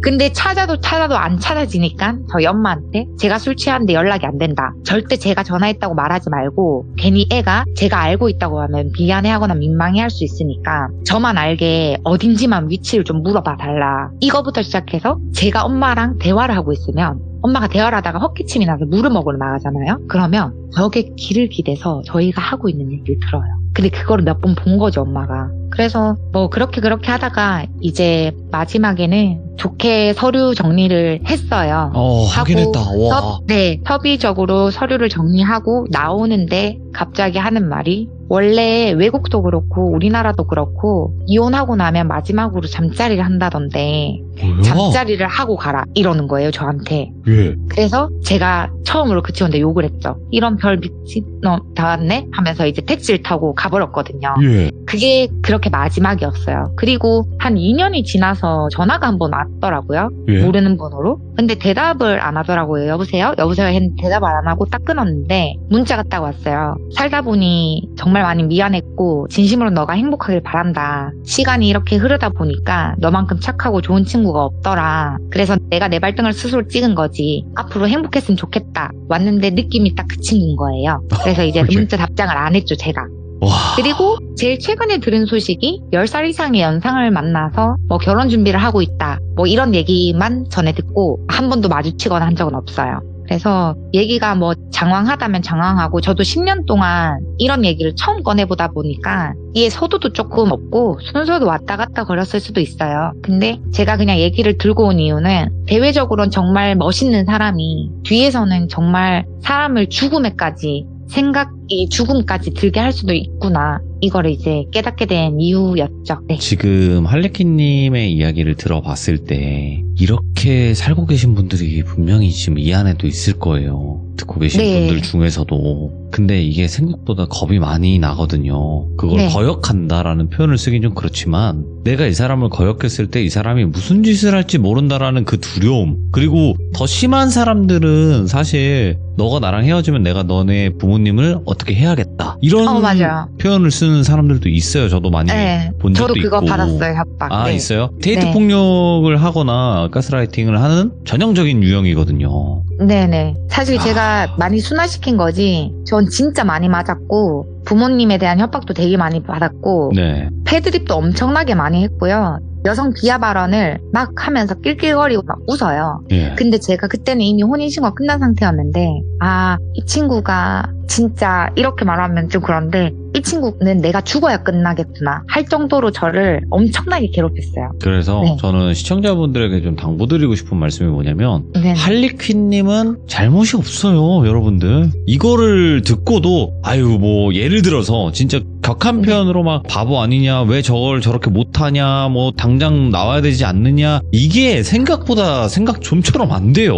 근데 찾아도 안 찾아지니까 저희 엄마한테 제가 술 취하는데 연락이 안 된다, 절대 제가 전화했다고 말하지 말고 괜히 애가 제가 알고 있다고 하면 미안해하거나 민망해할 수 있으니까 저만 알게 어딘지만 위치를 좀 물어봐 달라. 이거부터 시작해서 제가 엄마랑 대화를 하고 있으면 엄마가 대화를 하다가 헛기침이 나서 물을 먹으러 나가잖아요. 그러면 벽에 귀를 기대서 저희가 하고 있는 얘기를 들어요. 근데 그거를 몇 번 본 거죠, 엄마가. 그래서 뭐 그렇게 하다가 이제 마지막에는 좋게 서류 정리를 했어요. 하긴 했다. 와. 협의적으로 서류를 정리하고 나오는데 갑자기 하는 말이, 원래 외국도 그렇고 우리나라도 그렇고 이혼하고 나면 마지막으로 잠자리를 한다던데 뭐야? 잠자리를 하고 가라, 이러는 거예요, 저한테. 예. 그래서 제가 처음으로 그 친구한테 욕을 했죠. 이런 별 미친놈 다 왔네 하면서 이제 택시를 타고 가버렸거든요. 예. 그게 그렇게 그렇게 마지막이었어요. 그리고 한 2년이 지나서 전화가 한 번 왔더라고요. 예. 모르는 번호로. 근데 대답을 안 하더라고요. 여보세요? 여보세요? 했는데 대답을 안 하고 딱 끊었는데 문자가 딱 왔어요. 살다 보니 정말 많이 미안했고 진심으로 너가 행복하길 바란다. 시간이 이렇게 흐르다 보니까 너만큼 착하고 좋은 친구가 없더라. 그래서 내가 내 발등을 스스로 찍은 거지. 앞으로 행복했으면 좋겠다. 왔는데 느낌이 딱 그 친구인 거예요. 그래서 이제 오케이. 문자 답장을 안 했죠, 제가. 와. 그리고 제일 최근에 들은 소식이 10살 이상의 연상을 만나서 뭐 결혼 준비를 하고 있다. 뭐 이런 얘기만 전해 듣고 한 번도 마주치거나 한 적은 없어요. 그래서 얘기가 뭐 장황하다면 장황하고 저도 10년 동안 이런 얘기를 처음 꺼내보다 보니까 이에 서두도 조금 없고 순서도 왔다 갔다 거렸을 수도 있어요. 근데 제가 그냥 얘기를 들고 온 이유는 대외적으로는 정말 멋있는 사람이 뒤에서는 정말 사람을 죽음에까지 생각이 죽음까지 들게 할 수도 있구나. 이거를 이제 깨닫게 된 이유였죠. 네. 지금 할리퀸님의 이야기를 들어봤을 때 이렇게 살고 계신 분들이 분명히 지금 이 안에도 있을 거예요. 듣고 계신 네. 분들 중에서도. 근데 이게 생각보다 겁이 많이 나거든요. 그걸 네. 거역한다라는 표현을 쓰긴 좀 그렇지만 내가 이 사람을 거역했을 때 이 사람이 무슨 짓을 할지 모른다라는 그 두려움, 그리고 더 심한 사람들은 사실 너가 나랑 헤어지면 내가 너네 부모님을 어떻게 해야겠다 이런 맞아요. 표현을 쓰는 사람들도 있어요. 저도 많이 네. 본 적도 저도 그거 있고. 받았어요, 협박. 아, 네. 있어요? 데이트 네. 폭력을 하거나 가스라이팅을 하는 전형적인 유형이거든요. 네네. 사실 아. 제가 많이 순화시킨 거지, 전 진짜 많이 맞았고, 부모님에 대한 협박도 되게 많이 받았고, 네. 패드립도 엄청나게 많이 했고요. 여성 비하 발언을 막 하면서 낄낄거리고 막 웃어요. 예. 근데 제가 그때는 이미 혼인신고가 끝난 상태였는데, 아, 이 친구가 진짜 이렇게 말하면 좀 그런데, 이 친구는 내가 죽어야 끝나겠구나 할 정도로 저를 엄청나게 괴롭혔어요. 그래서 네. 저는 시청자분들에게 좀 당부드리고 싶은 말씀이 뭐냐면 네. 할리퀸님은 잘못이 없어요, 여러분들. 이거를 듣고도 아유 뭐 예를 들어서 진짜 격한 네. 표현으로 막 바보 아니냐, 왜 저걸 저렇게 못하냐, 뭐 당장 나와야 되지 않느냐, 이게 생각보다 생각 좀처럼 안 돼요.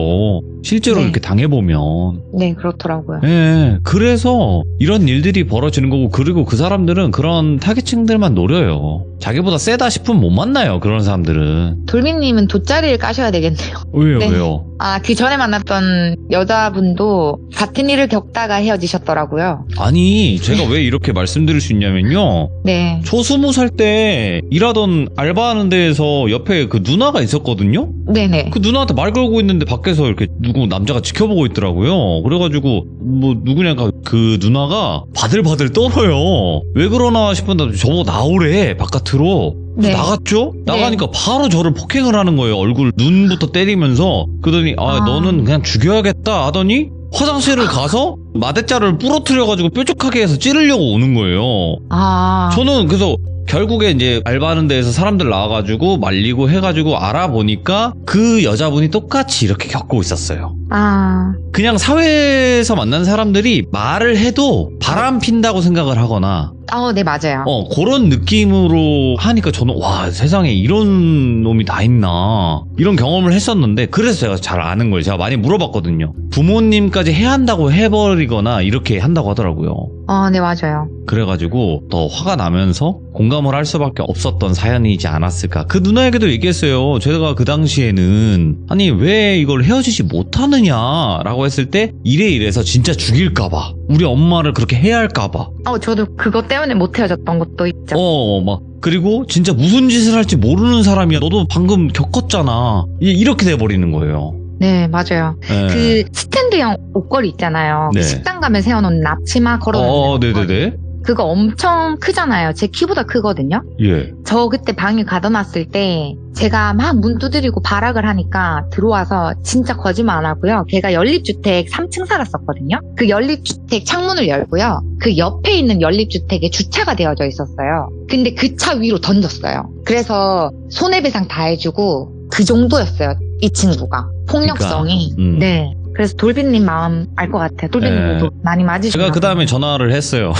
실제로 네. 이렇게 당해보면. 네, 그렇더라고요. 예, 그래서 이런 일들이 벌어지는 거고, 그리고 그 사람들은 그런 타겟층들만 노려요. 자기보다 세다 싶으면 못 만나요, 그런 사람들은. 돌미님은 돗자리를 까셔야 되겠네요. 왜요, 네. 왜요? 아, 그 전에 만났던 여자분도 같은 일을 겪다가 헤어지셨더라고요. 아니, 제가 왜 이렇게 말씀드릴 수 있냐면요. 네. 저 20살 때 일하던 알바하는 데에서 옆에 그 누나가 있었거든요? 네네. 그 누나한테 말 걸고 있는데 밖에서 이렇게 누구 남자가 지켜보고 있더라고요. 그래가지고 뭐 누구냐가 그 누나가 바들바들 떨어요. 왜 그러나 싶은데 저보고 나오래, 바깥으로. 네. 나갔죠? 나가니까 바로 저를 폭행을 하는 거예요. 얼굴 눈부터 때리면서. 그러더니 너는 그냥 죽여야겠다 하더니 화장실을 가서 마대자를 부러뜨려가지고 뾰족하게 해서 찌르려고 오는 거예요. 아. 저는 그래서 결국에 이제 알바하는 데에서 사람들 나와가지고 말리고 해가지고 알아보니까 그 여자분이 똑같이 이렇게 겪고 있었어요. 아. 그냥 사회에서 만난 사람들이 말을 해도 바람 핀다고 생각을 하거나 네, 맞아요. 그런 느낌으로 하니까 저는 와, 세상에 이런 놈이 다 있나, 이런 경험을 했었는데, 그래서 제가 잘 아는 거예요. 제가 많이 물어봤거든요. 부모님까지 해야 한다고 해버리거나 이렇게 한다고 하더라고요. 네, 맞아요. 그래가지고 더 화가 나면서 공감을 할 수밖에 없었던 사연이지 않았을까. 그 누나에게도 얘기했어요. 제가 그 당시에는 아니 왜 이걸 헤어지지 못하느냐라고 했을 때 이래서 진짜 죽일까봐, 우리 엄마를 그렇게 해야 할까봐, 저도 그것 때문에 못 헤어졌던 것도 있죠. 막 그리고 진짜 무슨 짓을 할지 모르는 사람이야, 너도 방금 겪었잖아, 이렇게 돼버리는 거예요. 네, 맞아요. 네. 그 스탠드형 옷걸이 있잖아요. 네. 식당 가면 세워놓는 앞치마 걸어다니는 네네네. 그거 엄청 크잖아요. 제 키보다 크거든요. 예. 저 그때 방에 가둬놨을 때 제가 막 문 두드리고 발악을 하니까 들어와서, 진짜 거짓말 안 하고요, 걔가 연립주택 3층 살았었거든요. 그 연립주택 창문을 열고요, 그 옆에 있는 연립주택에 주차가 되어져 있었어요. 근데 그 차 위로 던졌어요. 그래서 손해배상 다 해주고 그 정도였어요, 이 친구가. 폭력성이. 그러니까, 네. 그래서 돌빈님 마음 알 것 같아요. 돌빈님도 많이 맞으시고. 제가 그 다음에 전화를 했어요.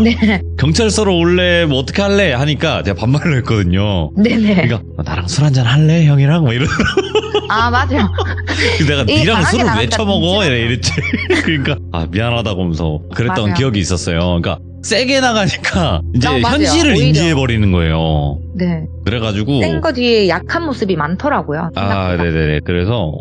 네. 경찰서로 올래, 뭐 어떻게 할래 하니까 제가 반말을 했거든요. 네네. 그러니까 나랑 술 한잔 할래 형이랑 뭐 이런. 맞아요. 내가 이 니랑 강하게 술을 왜 나간다, 처먹어 진짜. 이랬지. 그러니까 미안하다고 하면서 그랬던 맞아요. 기억이 있었어요. 그러니까 세게 나가니까 이제 맞아요. 현실을 오히려. 인지해버리는 거예요. 네. 그래가지고 센 거 뒤에 약한 모습이 많더라고요. 아, 생각보다. 네네네. 그래서,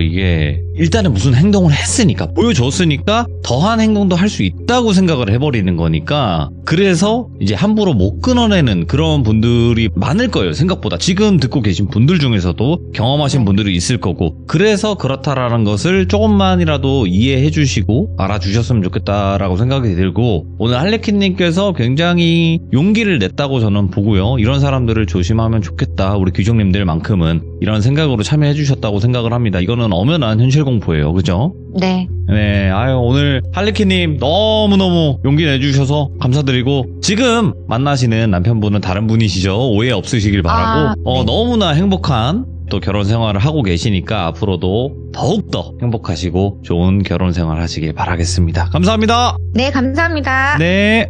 이게, 일단은 무슨 행동을 했으니까, 보여줬으니까, 더한 행동도 할 수 있다고 생각을 해버리는 거니까, 그래서, 이제 함부로 못 끊어내는 그런 분들이 많을 거예요, 생각보다. 지금 듣고 계신 분들 중에서도 경험하신 네. 분들이 있을 거고, 그래서 그렇다라는 것을 조금만이라도 이해해 주시고, 알아주셨으면 좋겠다라고 생각이 들고, 오늘 할리퀸님께서 굉장히 용기를 냈다고 저는 보고요. 이런 사람들을 조심하면 좋겠다. 우리 귀족님들만큼은 이런 생각으로 참여해 주셨다고 생각을 합니다. 이거는 엄연한 현실 공포예요. 그죠? 네. 네, 오늘 할리퀸님 너무너무 용기 내주셔서 감사드리고, 지금 만나시는 남편분은 다른 분이시죠? 오해 없으시길 바라고, 네. 너무나 행복한 또 결혼 생활을 하고 계시니까 앞으로도 더욱더 행복하시고 좋은 결혼 생활 하시길 바라겠습니다. 감사합니다. 네, 감사합니다. 네.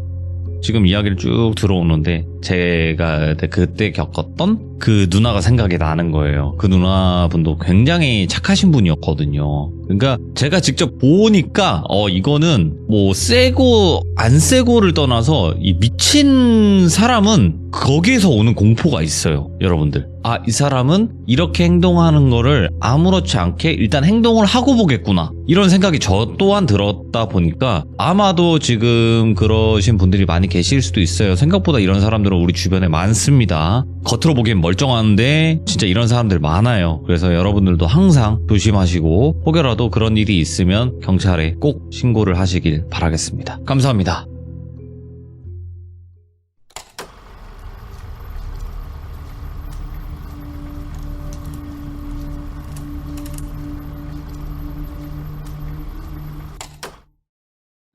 지금 이야기를 쭉 들어오는데 제가 그때 겪었던 그 누나가 생각이 나는 거예요. 그 누나분도 굉장히 착하신 분이었거든요. 그러니까 제가 직접 보니까 이거는 뭐 세고 안 세고를 떠나서 이 미친 사람은 거기에서 오는 공포가 있어요. 여러분들. 이 사람은 이렇게 행동하는 거를 아무렇지 않게 일단 행동을 하고 보겠구나. 이런 생각이 저 또한 들었다 보니까 아마도 지금 그러신 분들이 많이 계실 수도 있어요. 생각보다 이런 사람들은 우리 주변에 많습니다. 겉으로 보기엔 멀쩡한데 진짜 이런 사람들 많아요. 그래서 여러분들도 항상 조심하시고 혹여라도 그런 일이 있으면 경찰에 꼭 신고를 하시길 바라겠습니다. 감사합니다.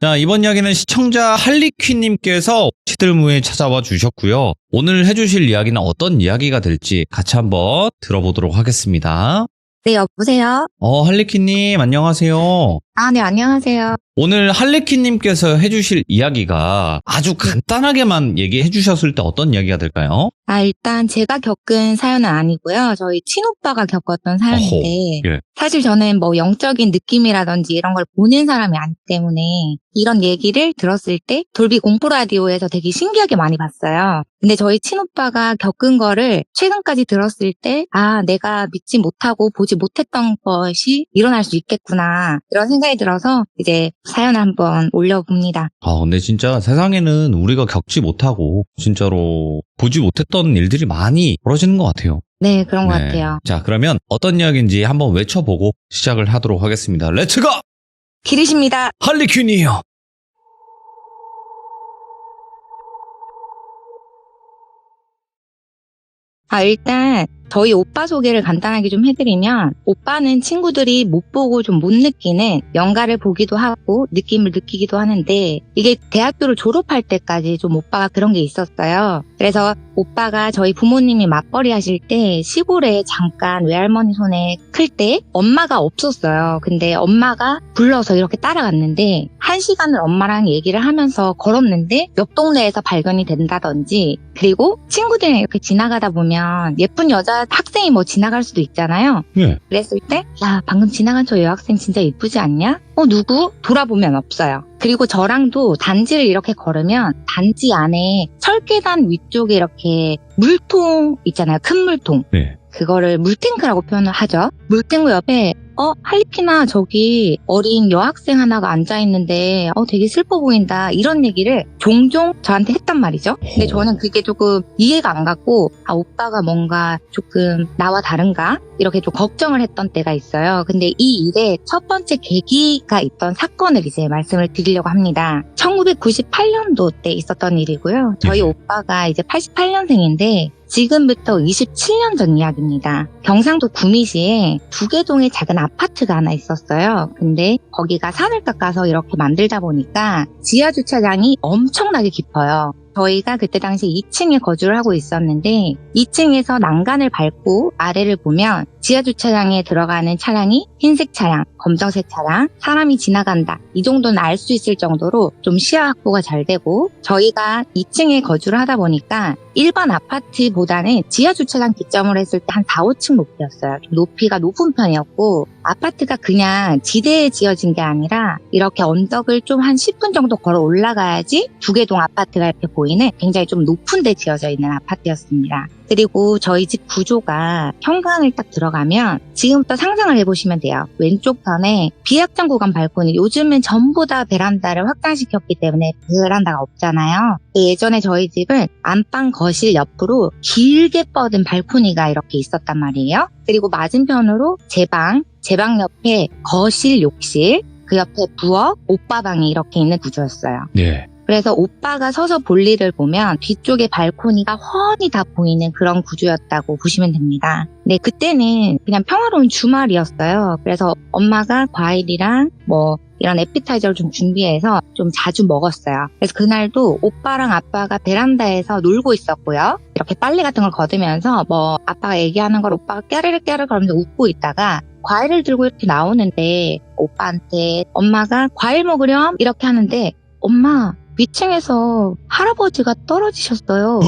자, 이번 이야기는 시청자 할리퀸님께서 시들무에 찾아와 주셨고요. 오늘 해주실 이야기는 어떤 이야기가 될지 같이 한번 들어보도록 하겠습니다. 네, 여보세요? 할리퀸님 안녕하세요. 네, 안녕하세요. 오늘 할리퀸님께서 해주실 이야기가 아주 간단하게만 얘기해 주셨을 때 어떤 이야기가 될까요? 일단 제가 겪은 사연은 아니고요. 저희 친오빠가 겪었던 사연인데 예. 사실 저는 뭐 영적인 느낌이라든지 이런 걸 보는 사람이 아니기 때문에 이런 얘기를 들었을 때 돌비 공포 라디오에서 되게 신기하게 많이 봤어요. 근데 저희 친오빠가 겪은 거를 최근까지 들었을 때 내가 믿지 못하고 보지 못했던 것이 일어날 수 있겠구나 이런 생각이 들어서 이제 사연을 한번 올려봅니다. 근데 진짜 세상에는 우리가 겪지 못하고 진짜로 보지 못했던 일들이 많이 벌어지는 것 같아요. 네, 그런 것 네. 같아요. 자, 그러면 어떤 이야기인지 한번 외쳐보고 시작을 하도록 하겠습니다. 렛츠고! 기리십니다. 할리퀸이에요. 일단 저희 오빠 소개를 간단하게 좀 해드리면 오빠는 친구들이 못 보고 좀 못 느끼는 영가를 보기도 하고 느낌을 느끼기도 하는데 이게 대학교를 졸업할 때까지 좀 오빠가 그런 게 있었어요. 그래서 오빠가 저희 부모님이 맞벌이 하실 때 시골에 잠깐 외할머니 손에 클 때 엄마가 없었어요. 근데 엄마가 불러서 이렇게 따라갔는데 1시간을 엄마랑 얘기를 하면서 걸었는데 옆 동네에서 발견이 된다든지 그리고 친구들이랑 이렇게 지나가다 보면 예쁜 여자 학생이 뭐 지나갈 수도 있잖아요. 예. 그랬을 때 방금 지나간 저 여학생 진짜 이쁘지 않냐? 누구? 돌아보면 없어요. 그리고 저랑도 단지를 이렇게 걸으면 단지 안에 철계단 위쪽에 이렇게 물통 있잖아요. 큰 물통. 네. 그거를 물탱크라고 표현을 하죠. 물탱크 옆에 할리퀸아 저기 어린 여학생 하나가 앉아있는데 되게 슬퍼 보인다 이런 얘기를 종종 저한테 했단 말이죠. 근데 저는 그게 조금 이해가 안 갔고 오빠가 뭔가 조금 나와 다른가 이렇게 좀 걱정을 했던 때가 있어요. 근데 이 일의 첫 번째 계기가 있던 사건을 이제 말씀을 드리려고 합니다. 1998년도 때 있었던 일이고요. 저희 오빠가 이제 88년생인데 지금부터 27년 전 이야기입니다. 경상도 구미시에 두개동에 작은 아파트가 하나 있었어요. 근데 거기가 산을 깎아서 이렇게 만들다 보니까 지하 주차장이 엄청나게 깊어요. 저희가 그때 당시 2층에 거주를 하고 있었는데 2층에서 난간을 밟고 아래를 보면 지하주차장에 들어가는 차량이 흰색 차량, 검정색 차량, 사람이 지나간다. 이 정도는 알 수 있을 정도로 좀 시야 확보가 잘 되고 저희가 2층에 거주를 하다 보니까 일반 아파트보다는 지하주차장 기점으로 했을 때 한 4, 5층 높이였어요. 좀 높이가 높은 편이었고 아파트가 그냥 지대에 지어진 게 아니라 이렇게 언덕을 좀 한 10분 정도 걸어 올라가야지 두 개 동 아파트가 이렇게 보이는 굉장히 좀 높은 데 지어져 있는 아파트였습니다. 그리고 저희 집 구조가 현관을 딱 들어가면 지금부터 상상을 해보시면 돼요. 왼쪽 편에 비확장 구간 발코니, 요즘은 전부 다 베란다를 확장시켰기 때문에 베란다가 없잖아요. 예전에 저희 집은 안방 거실 옆으로 길게 뻗은 발코니가 이렇게 있었단 말이에요. 그리고 맞은편으로 제 방 옆에 거실, 욕실, 그 옆에 부엌, 오빠 방이 이렇게 있는 구조였어요. 네. 그래서 오빠가 서서 볼일을 보면 뒤쪽에 발코니가 훤히 다 보이는 그런 구조였다고 보시면 됩니다. 근데 그때는 그냥 평화로운 주말이었어요. 그래서 엄마가 과일이랑 이런 에피타이저를 좀 준비해서 좀 자주 먹었어요. 그래서 그날도 오빠랑 아빠가 베란다에서 놀고 있었고요. 이렇게 빨래 같은 걸 걷으면서 아빠가 얘기하는 걸 오빠가 깨르르 그러면서 웃고 있다가 과일을 들고 이렇게 나오는데 오빠한테 엄마가 과일 먹으렴 이렇게 하는데 엄마 위층에서 할아버지가 떨어지셨어요.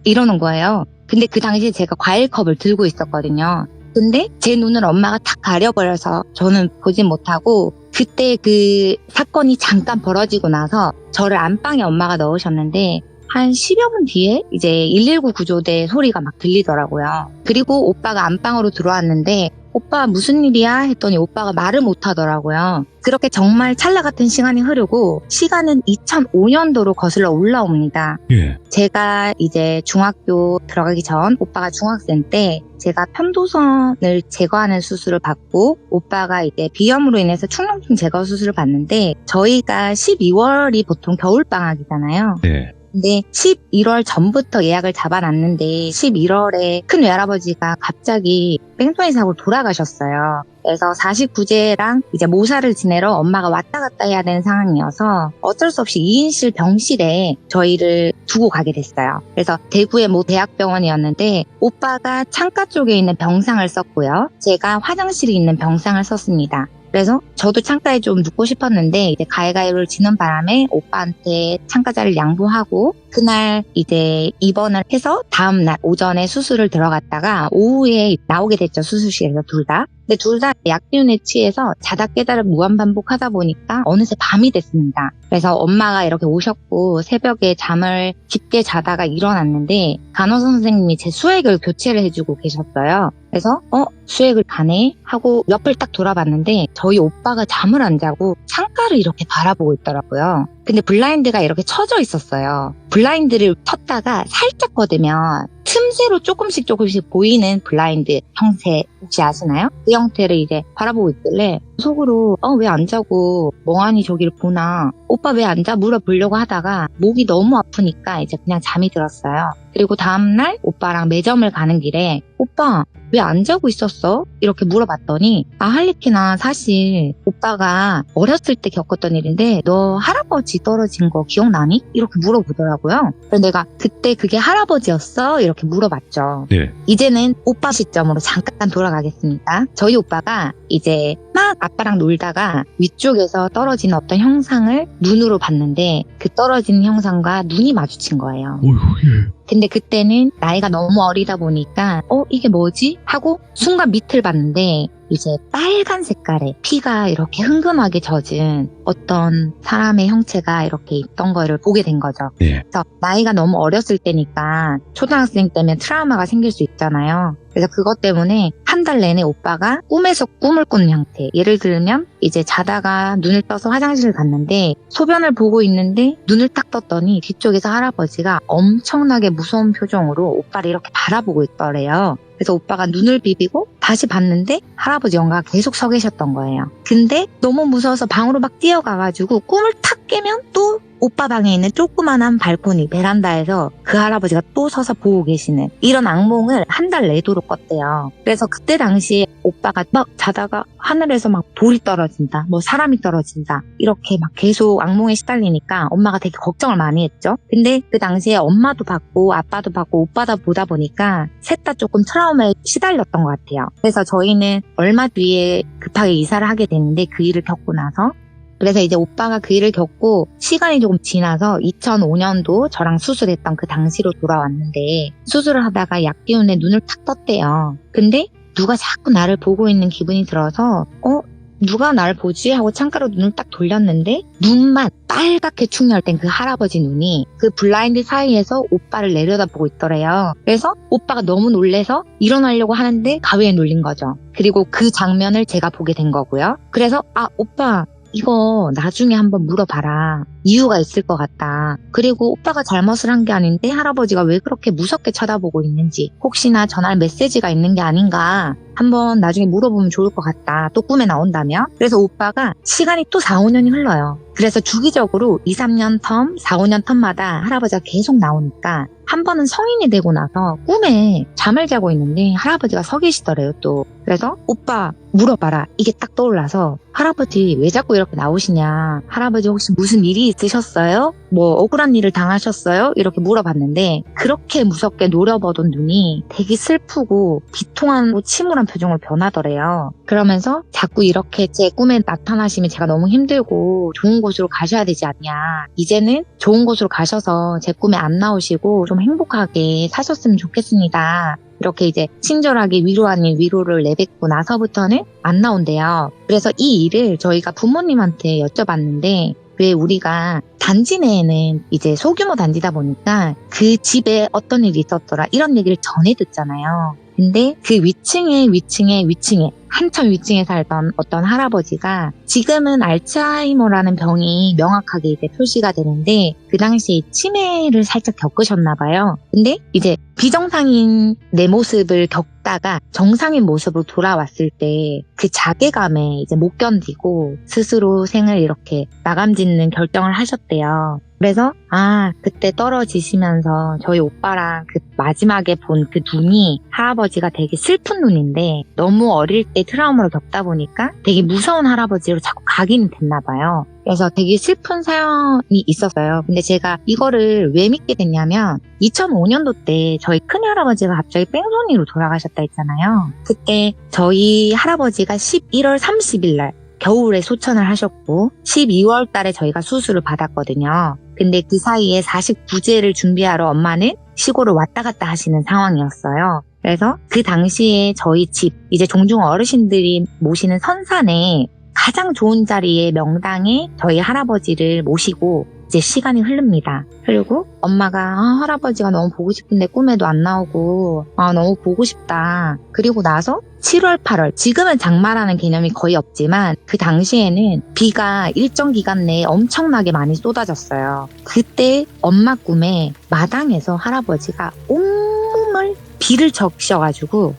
이러는 거예요. 근데 그 당시에 제가 과일컵을 들고 있었거든요. 근데 제 눈을 엄마가 탁 가려버려서 저는 보진 못하고 그때 그 사건이 잠깐 벌어지고 나서 저를 안방에 엄마가 넣으셨는데 한 10여 분 뒤에 이제 119 구조대 소리가 막 들리더라고요. 그리고 오빠가 안방으로 들어왔는데 오빠 무슨 일이야? 했더니 오빠가 말을 못하더라고요. 그렇게 정말 찰나 같은 시간이 흐르고 시간은 2005년도로 거슬러 올라옵니다. 예. 제가 이제 중학교 들어가기 전 오빠가 중학생 때 제가 편도선을 제거하는 수술을 받고 오빠가 이제 비염으로 인해서 축농증 제거 수술을 받는데 저희가 12월이 보통 겨울방학이잖아요. 네. 근데 11월 전부터 예약을 잡아놨는데 11월에 큰 외할아버지가 갑자기 뺑소니 사고로 돌아가셨어요. 그래서 49제랑 이제 모사를 지내러 엄마가 왔다 갔다 해야 되는 상황이어서 어쩔 수 없이 2인실 병실에 저희를 두고 가게 됐어요. 그래서 대구의 대학병원이었는데 오빠가 창가 쪽에 있는 병상을 썼고요. 제가 화장실에 있는 병상을 썼습니다. 그래서 저도 창가에 좀 눕고 싶었는데 이제 가위가위를 지는 바람에 오빠한테 창가 자리를 양보하고 그날 이제 입원을 해서 다음날 오전에 수술을 들어갔다가 오후에 나오게 됐죠. 수술실에서 둘 다. 근데 둘 다 약균에 취해서 자다 깨달아 무한반복하다 보니까 어느새 밤이 됐습니다. 그래서 엄마가 이렇게 오셨고 새벽에 잠을 깊게 자다가 일어났는데 간호사 선생님이 제 수액을 교체를 해주고 계셨어요. 그래서 수액을 가네 하고 옆을 딱 돌아봤는데 저희 오빠가 잠을 안 자고 창가를 이렇게 바라보고 있더라고요. 근데 블라인드가 이렇게 쳐져 있었어요. 블라인드를 쳤다가 살짝 걷으면 틈새로 조금씩 보이는 블라인드 형태 혹시 아시나요? 그 형태를 이제 바라보고 있길래 속으로 왜 안 자고 멍하니 저기를 보나 오빠 왜 안 자? 물어보려고 하다가 목이 너무 아프니까 이제 그냥 잠이 들었어요. 그리고 다음날 오빠랑 매점을 가는 길에 오빠 왜 안 자고 있었어? 이렇게 물어봤더니 할리키나 사실 오빠가 어렸을 때 겪었던 일인데 너 할아버지 떨어진 거 기억나니? 이렇게 물어보더라고요. 그래서 내가 그때 그게 할아버지였어? 이렇게 물어봤죠. 네. 이제는 오빠 시점으로 잠깐 돌아가겠습니다. 저희 오빠가 이제 막 아빠랑 놀다가 위쪽에서 떨어지는 어떤 형상을 눈으로 봤는데 그 떨어지는 형상과 눈이 마주친 거예요. 어휴, 예. 근데 그때는 나이가 너무 어리다 보니까 이게 뭐지? 하고 순간 밑을 봤는데 이제 빨간 색깔의 피가 이렇게 흥금하게 젖은 어떤 사람의 형체가 이렇게 있던 거를 보게 된 거죠. 네. 그래서 나이가 너무 어렸을 때니까 초등학생 때면 트라우마가 생길 수 있잖아요. 그래서 그것 때문에 한 달 내내 오빠가 꿈에서 꿈을 꾸는 형태. 예를 들면 이제 자다가 눈을 떠서 화장실을 갔는데 소변을 보고 있는데 눈을 딱 떴더니 뒤쪽에서 할아버지가 엄청나게 무서운 표정으로 오빠를 이렇게 바라보고 있더래요. 그래서 오빠가 눈을 비비고 다시 봤는데 할아버지 영가가 계속 서 계셨던 거예요. 근데 너무 무서워서 방으로 막 뛰어가가지고 꿈을 탁 깨면 또 오빠 방에 있는 조그만한 발코니 베란다에서 그 할아버지가 또 서서 보고 계시는 이런 악몽을 한 달 내도록 꿨대요. 그래서 그때 당시에 오빠가 막 자다가 하늘에서 막 돌이 떨어진다, 뭐 사람이 떨어진다, 이렇게 막 계속 악몽에 시달리니까 엄마가 되게 걱정을 많이 했죠. 근데 그 당시에 엄마도 받고 아빠도 받고 오빠다 보다 보니까 셋 다 조금 트라우마에 시달렸던 것 같아요. 그래서 저희는 얼마 뒤에 급하게 이사를 하게 됐는데 그 일을 겪고 나서, 그래서 이제 오빠가 그 일을 겪고 시간이 조금 지나서 2005년도 저랑 수술했던 그 당시로 돌아왔는데, 수술을 하다가 약 기운에 눈을 탁 떴대요. 근데 누가 자꾸 나를 보고 있는 기분이 들어서 누가 날 보지? 하고 창가로 눈을 딱 돌렸는데 눈만 빨갛게 충혈된 그 할아버지 눈이 그 블라인드 사이에서 오빠를 내려다보고 있더래요. 그래서 오빠가 너무 놀래서 일어나려고 하는데 가위에 눌린 거죠. 그리고 그 장면을 제가 보게 된 거고요. 그래서 오빠 이거 나중에 한번 물어봐라. 이유가 있을 것 같다. 그리고 오빠가 잘못을 한 게 아닌데 할아버지가 왜 그렇게 무섭게 쳐다보고 있는지, 혹시나 전할 메시지가 있는 게 아닌가 한번 나중에 물어보면 좋을 것 같다. 또 꿈에 나온다면. 그래서 오빠가 시간이 또 4, 5년이 흘러요. 그래서 주기적으로 2, 3년 텀, 4, 5년 텀마다 할아버지가 계속 나오니까 한 번은 성인이 되고 나서 꿈에 잠을 자고 있는데 할아버지가 서 계시더래요 또. 그래서 오빠 물어봐라. 이게 딱 떠올라서 할아버지 왜 자꾸 이렇게 나오시냐, 할아버지 혹시 무슨 일이 있으셨어요? 뭐 억울한 일을 당하셨어요? 이렇게 물어봤는데 그렇게 무섭게 노려보던 눈이 되게 슬프고 비통하고 침울한 표정으로 변하더래요. 그러면서 자꾸 이렇게 제 꿈에 나타나시면 제가 너무 힘들고 좋은 곳으로 가셔야 되지 않냐, 이제는 좋은 곳으로 가셔서 제 꿈에 안 나오시고 좀 행복하게 사셨으면 좋겠습니다. 이렇게 이제 친절하게 위로 아닌 위로를 내뱉고 나서부터는 안 나온대요. 그래서 이 일을 저희가 부모님한테 여쭤봤는데, 왜 우리가 단지 내에는 이제 소규모 단지다 보니까 그 집에 어떤 일이 있었더라 이런 얘기를 전해 듣잖아요. 근데 그 위층에 한참 위층에 살던 어떤 할아버지가 지금은 알츠하이머라는 병이 명확하게 이제 표시가 되는데 그 당시에 치매를 살짝 겪으셨나 봐요. 근데 이제 비정상인 내 모습을 겪다가 정상인 모습으로 돌아왔을 때 그 자괴감에 이제 못 견디고 스스로 생을 이렇게 마감짓는 결정을 하셨대요. 그래서 그때 떨어지시면서 저희 오빠랑 그 마지막에 본 그 눈이 할아버지가 되게 슬픈 눈인데 너무 어릴 때 트라우마를 겪다 보니까 되게 무서운 할아버지로 자꾸 각인이 됐나 봐요. 그래서 되게 슬픈 사연이 있었어요. 근데 제가 이거를 왜 믿게 됐냐면 2005년도 때 저희 큰할아버지가 갑자기 뺑소니로 돌아가셨다 했잖아요. 그때 저희 할아버지가 11월 30일 날 겨울에 소천을 하셨고 12월 달에 저희가 수술을 받았거든요. 근데 그 사이에 49제를 준비하러 엄마는 시골을 왔다 갔다 하시는 상황이었어요. 그래서 그 당시에 저희 집, 이제 종종 어르신들이 모시는 선산에 가장 좋은 자리에 명당에 저희 할아버지를 모시고 이제 시간이 흐릅니다. 그리고 엄마가 할아버지가 너무 보고 싶은데 꿈에도 안 나오고 너무 보고 싶다. 그리고 나서 7월, 8월, 지금은 장마라는 개념이 거의 없지만 그 당시에는 비가 일정 기간 내에 엄청나게 많이 쏟아졌어요. 그때 엄마 꿈에 마당에서 할아버지가 온몸을 비를 적셔가지고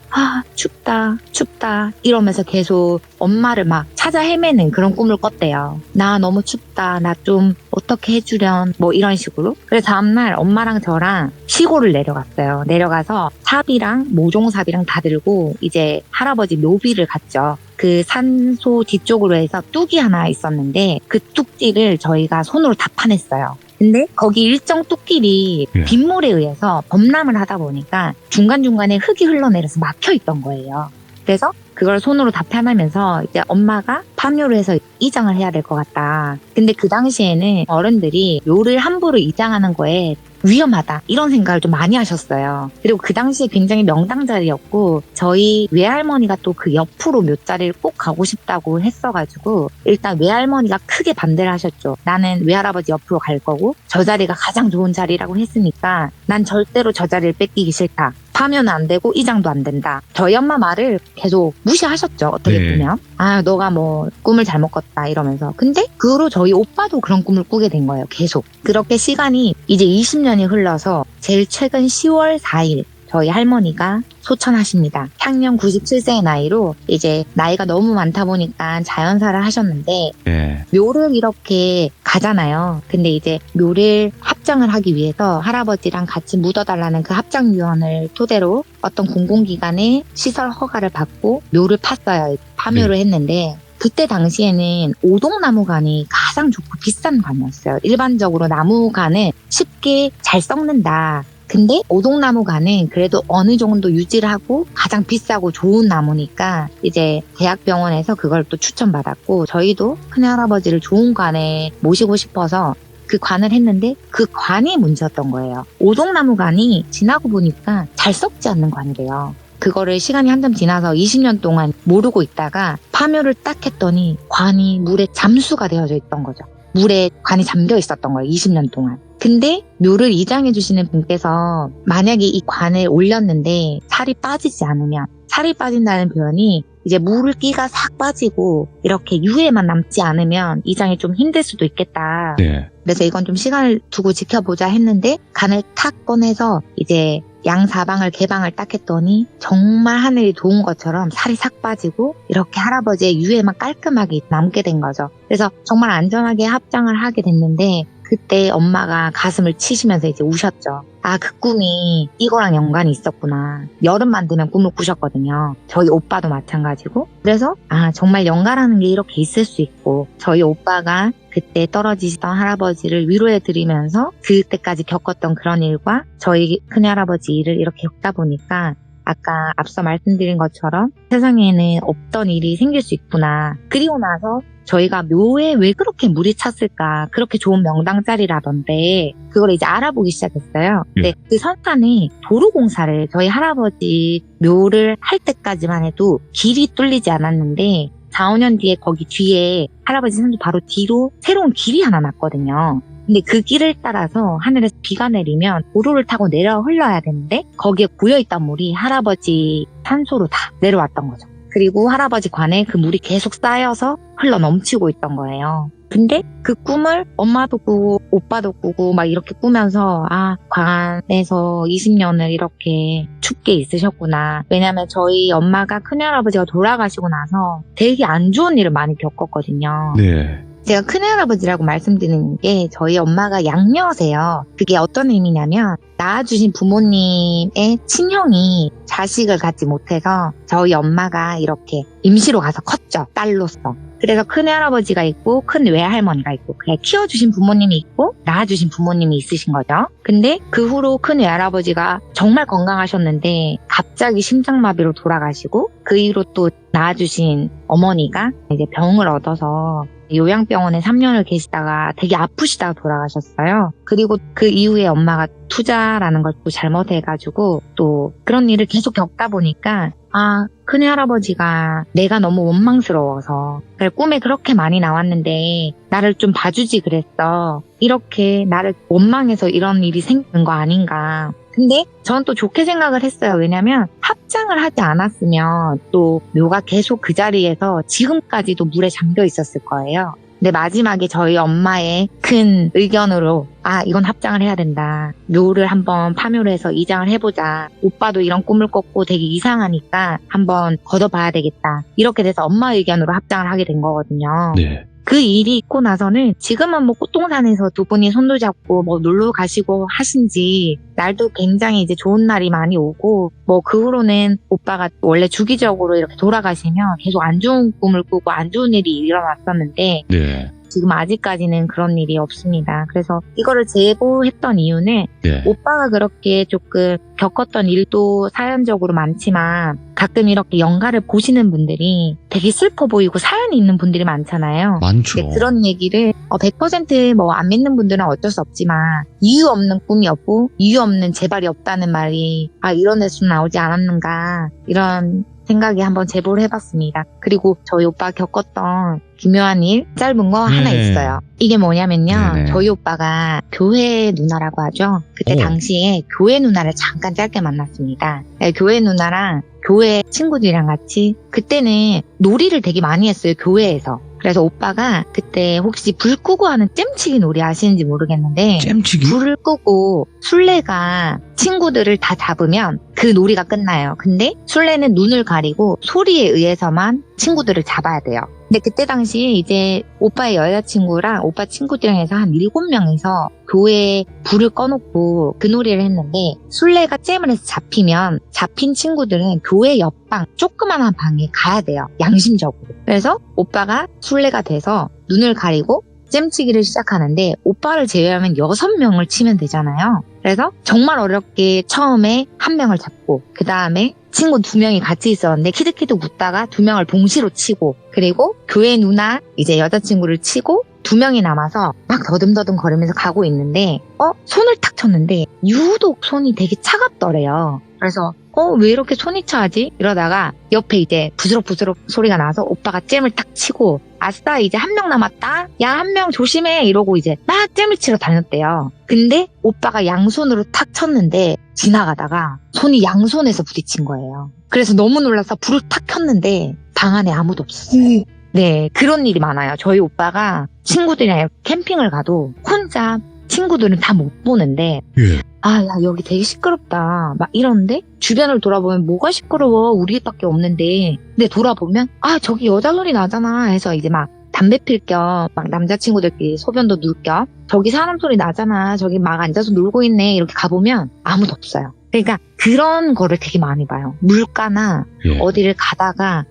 춥다 이러면서 계속 엄마를 막 찾아 헤매는 그런 꿈을 꿨대요. 나 너무 춥다, 나 좀 어떻게 해주련, 뭐 이런 식으로. 그래서 다음날 엄마랑 저랑 시골을 내려갔어요. 내려가서 삽이랑 모종삽이랑 다 들고 이제 할아버지 묘비를 갔죠. 그 산소 뒤쪽으로 해서 뚝이 하나 있었는데 그 뚝지를 저희가 손으로 다 파냈어요. 근데 거기 일정 뚝길이 빗물에 의해서 범람을 하다 보니까 중간중간에 흙이 흘러내려서 막혀있던 거예요. 그래서 그걸 손으로 다 파내면서 이제 엄마가 파묘를 해서 이장을 해야 될 것 같다. 근데 그 당시에는 어른들이 묘를 함부로 이장하는 거에 위험하다 이런 생각을 좀 많이 하셨어요. 그리고 그 당시에 굉장히 명당 자리였고 저희 외할머니가 또 그 옆으로 묘자리를 꼭 가고 싶다고 했어가지고 일단 외할머니가 크게 반대를 하셨죠. 나는 외할아버지 옆으로 갈 거고 저 자리가 가장 좋은 자리라고 했으니까 난 절대로 저 자리를 뺏기기 싫다. 파면은 안 되고 이장도 안 된다. 저희 엄마 말을 계속 무시하셨죠. 어떻게 보면. 너가 뭐 꿈을 잘못 꿨다 이러면서. 근데 그 후로 저희 오빠도 그런 꿈을 꾸게 된 거예요. 계속. 그렇게 시간이 이제 20년이 흘러서 제일 최근 10월 4일 저희 할머니가 소천하십니다. 향년 97세의 나이로 이제 나이가 너무 많다 보니까 자연사를 하셨는데 네. 묘를 이렇게 가잖아요. 근데 이제 묘를 합장을 하기 위해서 할아버지랑 같이 묻어달라는 그 합장위원을 토대로 어떤 공공기관에 시설 허가를 받고 묘를 팠어요. 파묘를 했는데 그때 당시에는 오동나무관이 가장 좋고 비싼 관이었어요. 일반적으로 나무관은 쉽게 잘 썩는다. 근데 오동나무관은 그래도 어느 정도 유지를 하고 가장 비싸고 좋은 나무니까 이제 대학병원에서 그걸 또 추천받았고 저희도 큰할아버지를 좋은 관에 모시고 싶어서 그 관을 했는데 그 관이 문제였던 거예요. 오동나무관이 지나고 보니까 잘 썩지 않는 관이래요. 그거를 시간이 한참 지나서 20년 동안 모르고 있다가 파묘를 딱 했더니 관이 물에 잠수가 되어져 있던 거죠. 물에 관이 잠겨 있었던 거예요. 20년 동안. 근데 묘를 이장해 주시는 분께서 만약에 이 관을 올렸는데 살이 빠지지 않으면 살이 빠진다는 표현이 이제 물기가 싹 빠지고 이렇게 유해만 남지 않으면 이장이 좀 힘들 수도 있겠다. 네. 그래서 이건 좀 시간을 두고 지켜보자 했는데 관을 탁 꺼내서 이제 양사방을 개방을 딱 했더니 정말 하늘이 도운 것처럼 살이 싹 빠지고 이렇게 할아버지의 유해만 깔끔하게 남게 된 거죠. 그래서 정말 안전하게 합장을 하게 됐는데 그때 엄마가 가슴을 치시면서 이제 우셨죠. 아, 그 꿈이 이거랑 연관이 있었구나. 여름만 되면 꿈을 꾸셨거든요. 저희 오빠도 마찬가지고. 그래서 아, 정말 연가라는 게 이렇게 있을 수 있고 저희 오빠가 그때 떨어지시던 할아버지를 위로해드리면서 그때까지 겪었던 그런 일과 저희 큰할아버지 일을 이렇게 겪다 보니까 아까 앞서 말씀드린 것처럼 세상에는 없던 일이 생길 수 있구나. 그리고 나서 저희가 묘에 왜 그렇게 물이 찼을까? 그렇게 좋은 명당자리라던데 그걸 이제 알아보기 시작했어요. 근데 그 선산에 도로공사를 저희 할아버지 묘를 할 때까지만 해도 길이 뚫리지 않았는데 4, 5년 뒤에 거기 뒤에 할아버지 산도 바로 뒤로 새로운 길이 하나 났거든요. 근데 그 길을 따라서 하늘에서 비가 내리면 도로를 타고 내려 흘러야 되는데 거기에 고여있던 물이 할아버지 산소로 다 내려왔던 거죠. 그리고 할아버지 관에 그 물이 계속 쌓여서 흘러 넘치고 있던 거예요. 근데 그 꿈을 엄마도 꾸고 오빠도 꾸고 막 이렇게 꾸면서 아, 관에서 20년을 이렇게 춥게 있으셨구나. 왜냐면 저희 엄마가 큰할아버지가 돌아가시고 나서 되게 안 좋은 일을 많이 겪었거든요. 네. 제가 큰할아버지라고 말씀드리는 게 저희 엄마가 양녀세요. 그게 어떤 의미냐면 낳아주신 부모님의 친형이 자식을 갖지 못해서 저희 엄마가 이렇게 임시로 가서 컸죠. 딸로서. 그래서 큰할아버지가 있고 큰 외할머니가 있고 그냥 키워주신 부모님이 있고 낳아주신 부모님이 있으신 거죠. 근데 그 후로 큰 외할아버지가 정말 건강하셨는데 갑자기 심장마비로 돌아가시고 그 이후로 또 낳아주신 어머니가 이제 병을 얻어서 요양병원에 3년을 계시다가 되게 아프시다가 돌아가셨어요. 그리고 그 이후에 엄마가 투자라는 걸 또 잘못해가지고 또 그런 일을 계속 겪다 보니까 아, 큰할아버지가 내가 너무 원망스러워서 꿈에 그렇게 많이 나왔는데 나를 좀 봐주지 그랬어. 이렇게 나를 원망해서 이런 일이 생기는 거 아닌가. 근데 전 또 좋게 생각을 했어요. 왜냐면 합장을 하지 않았으면 또 묘가 계속 그 자리에서 지금까지도 물에 잠겨 있었을 거예요. 근데 마지막에 저희 엄마의 큰 의견으로 아, 이건 합장을 해야 된다. 묘를 한번 파묘를 해서 이장을 해보자. 오빠도 이런 꿈을 꿨고 되게 이상하니까 한번 걷어봐야 되겠다. 이렇게 돼서 엄마 의견으로 합장을 하게 된 거거든요. 네. 그 일이 있고 나서는 지금은 뭐 꽃동산에서 두 분이 손도 잡고 뭐 놀러 가시고 하신지 날도 굉장히 이제 좋은 날이 많이 오고 뭐 그 후로는 오빠가 원래 주기적으로 이렇게 돌아가시면 계속 안 좋은 꿈을 꾸고 안 좋은 일이 일어났었는데 네. 지금 아직까지는 그런 일이 없습니다. 그래서 이거를 제보했던 이유는 네. 오빠가 그렇게 조금 겪었던 일도 사연적으로 많지만 가끔 이렇게 연가를 보시는 분들이 되게 슬퍼 보이고 사연이 있는 분들이 많잖아요. 많죠. 근데 그런 얘기를 100% 뭐 안 믿는 분들은 어쩔 수 없지만 이유 없는 꿈이 없고 이유 없는 재발이 없다는 말이 아, 이런 데서 나오지 않았는가 이런 생각에 한번 제보를 해봤습니다. 그리고 저희 오빠가 겪었던 기묘한 일 짧은 거 하나 있어요. 이게 뭐냐면요. 네네. 저희 오빠가 교회 누나라고 하죠. 그때 오. 당시에 교회 누나를 잠깐 짧게 만났습니다. 네, 교회 누나랑 교회 친구들이랑 같이 그때는 놀이를 되게 많이 했어요. 교회에서. 그래서 오빠가 그때 혹시 불 끄고 하는 잼치기 놀이 아시는지 모르겠는데 잼치기? 불을 끄고 술래가 친구들을 다 잡으면 그 놀이가 끝나요. 근데 술래는 눈을 가리고 소리에 의해서만 친구들을 잡아야 돼요. 근데 그때 당시 이제 오빠의 여자친구랑 오빠 친구들이랑 해서 한 7명이서 교회에 불을 꺼놓고 그 놀이를 했는데 술래가 잼을 해서 잡히면 잡힌 친구들은 교회 옆방 조그만한 방에 가야 돼요. 양심적으로. 그래서 오빠가 술래가 돼서 눈을 가리고 잼치기를 시작하는데 오빠를 제외하면 6명을 치면 되잖아요. 그래서 정말 어렵게 처음에 한 명을 잡고 그 다음에 친구 2명이 같이 있었는데 키득키득 웃다가 2명을 봉시로 치고 그리고 교회 누나 이제 여자친구를 치고 2명이 남아서 막 더듬더듬 거리면서 가고 있는데 손을 탁 쳤는데 유독 손이 되게 차갑더래요. 그래서 왜 이렇게 손이 차지? 이러다가 옆에 이제 부스럭부스럭 소리가 나서 오빠가 잼을 딱 치고 아싸 이제 1명 남았다. 야 1명 조심해 이러고 이제 막 잼을 치러 다녔대요. 근데 오빠가 양손으로 탁 쳤는데 지나가다가 손이 양손에서 부딪힌 거예요. 그래서 너무 놀라서 불을 탁 켰는데 방 안에 아무도 없었어요. 네, 그런 일이 많아요. 저희 오빠가 친구들이랑 캠핑을 가도 혼자 친구들은 다 못 보는데 예. 야, 여기 되게 시끄럽다. 막 이러는데 주변을 돌아보면 뭐가 시끄러워? 우리밖에 없는데. 근데 돌아보면 저기 여자 소리 나잖아 해서 이제 막 담배 필 겸 막 남자친구들끼리 소변도 누울 겸 저기 사람 소리 나잖아. 저기 막 앉아서 놀고 있네. 이렇게 가보면 아무도 없어요. 그러니까 그런 거를 되게 많이 봐요. 물가나 예. 어디를 가다가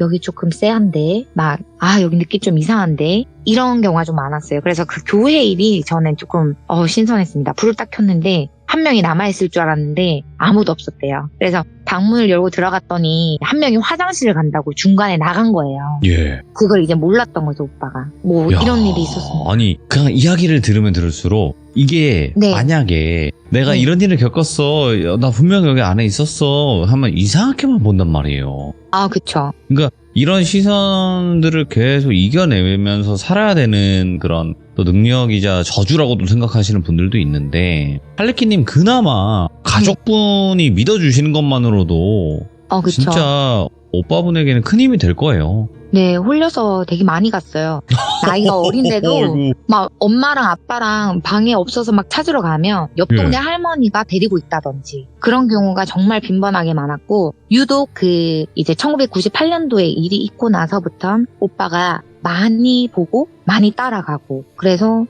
여기 조금 쎄한데 막 여기 느낌 좀 이상한데 이런 경우가 좀 많았어요. 그래서 그 교회 일이 저는 조금 신선했습니다. 불을 딱 켰는데 1명이 남아있을 줄 알았는데 아무도 없었대요. 그래서 방문을 열고 들어갔더니 1명이 화장실을 간다고 중간에 나간 거예요. 예. 그걸 이제 몰랐던 거죠, 오빠가. 뭐 야, 이런 일이 있었습니다. 아니 그냥 이야기를 들으면 들을수록 이게 네. 만약에 내가 네. 이런 일을 겪었어, 나 분명 여기 안에 있었어 하면 이상하게만 본단 말이에요. 그쵸. 그러니까 이런 시선들을 계속 이겨내면서 살아야 되는 그런 또 능력이자 저주라고도 생각하시는 분들도 있는데 할리키님 그나마 가족분이 믿어주시는 것만으로도 그쵸. 진짜 오빠분에게는 큰 힘이 될 거예요. 네, 홀려서 되게 많이 갔어요. 나이가 어린데도 어이구. 막 엄마랑 아빠랑 방에 없어서 막 찾으러 가면 옆 동네 할머니가 데리고 있다든지 그런 경우가 정말 빈번하게 많았고 유독 그 이제 1998년도에 일이 있고 나서부터 오빠가 많이 보고 많이 따라가고 그래서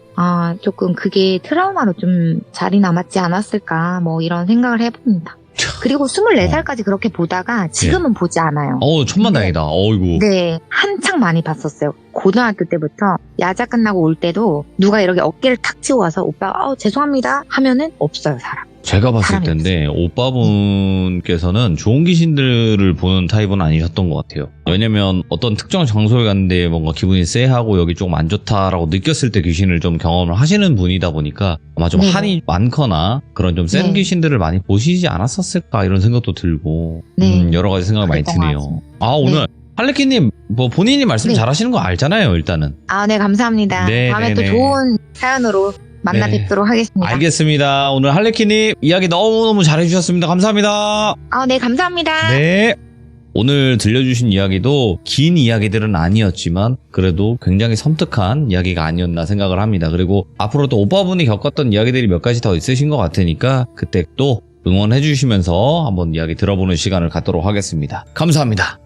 조금 그게 트라우마로 좀 자리 남았지 않았을까 뭐 이런 생각을 해봅니다. 그리고 24살까지 그렇게 보다가 지금은 보지 않아요. 천만다행이다. 어이구. 네, 한창 많이 봤었어요. 고등학교 때부터 야자 끝나고 올 때도 누가 이렇게 어깨를 탁 치고 와서 오빠 죄송합니다 하면은 없어요 사람. 제가 봤을 사람이 텐데 오빠분께서는 좋은 귀신들을 보는 타입은 아니셨던 것 같아요. 왜냐면 어떤 특정 장소에 갔는데 뭔가 기분이 쎄하고 여기 조금 안 좋다라고 느꼈을 때 귀신을 좀 경험을 하시는 분이다 보니까 아마 좀 네. 한이 많거나 그런 좀 센 네. 귀신들을 많이 보시지 않았었을까 이런 생각도 들고 네. 여러 가지 생각이 많이 그랬던 것 드네요. 오늘 할리키님 뭐 본인이 말씀 네. 잘하시는 거 알잖아요 일단은. 네, 감사합니다. 네, 다음에 네, 또 네. 좋은 사연으로 만나 네. 뵙도록 하겠습니다. 알겠습니다. 오늘 할리키님 이야기 너무너무 잘해주셨습니다. 감사합니다. 네, 감사합니다. 네. 오늘 들려주신 이야기도 긴 이야기들은 아니었지만 그래도 굉장히 섬뜩한 이야기가 아니었나 생각을 합니다. 그리고 앞으로도 오빠분이 겪었던 이야기들이 몇 가지 더 있으신 것 같으니까 그때 또 응원해 주시면서 한번 이야기 들어보는 시간을 갖도록 하겠습니다. 감사합니다.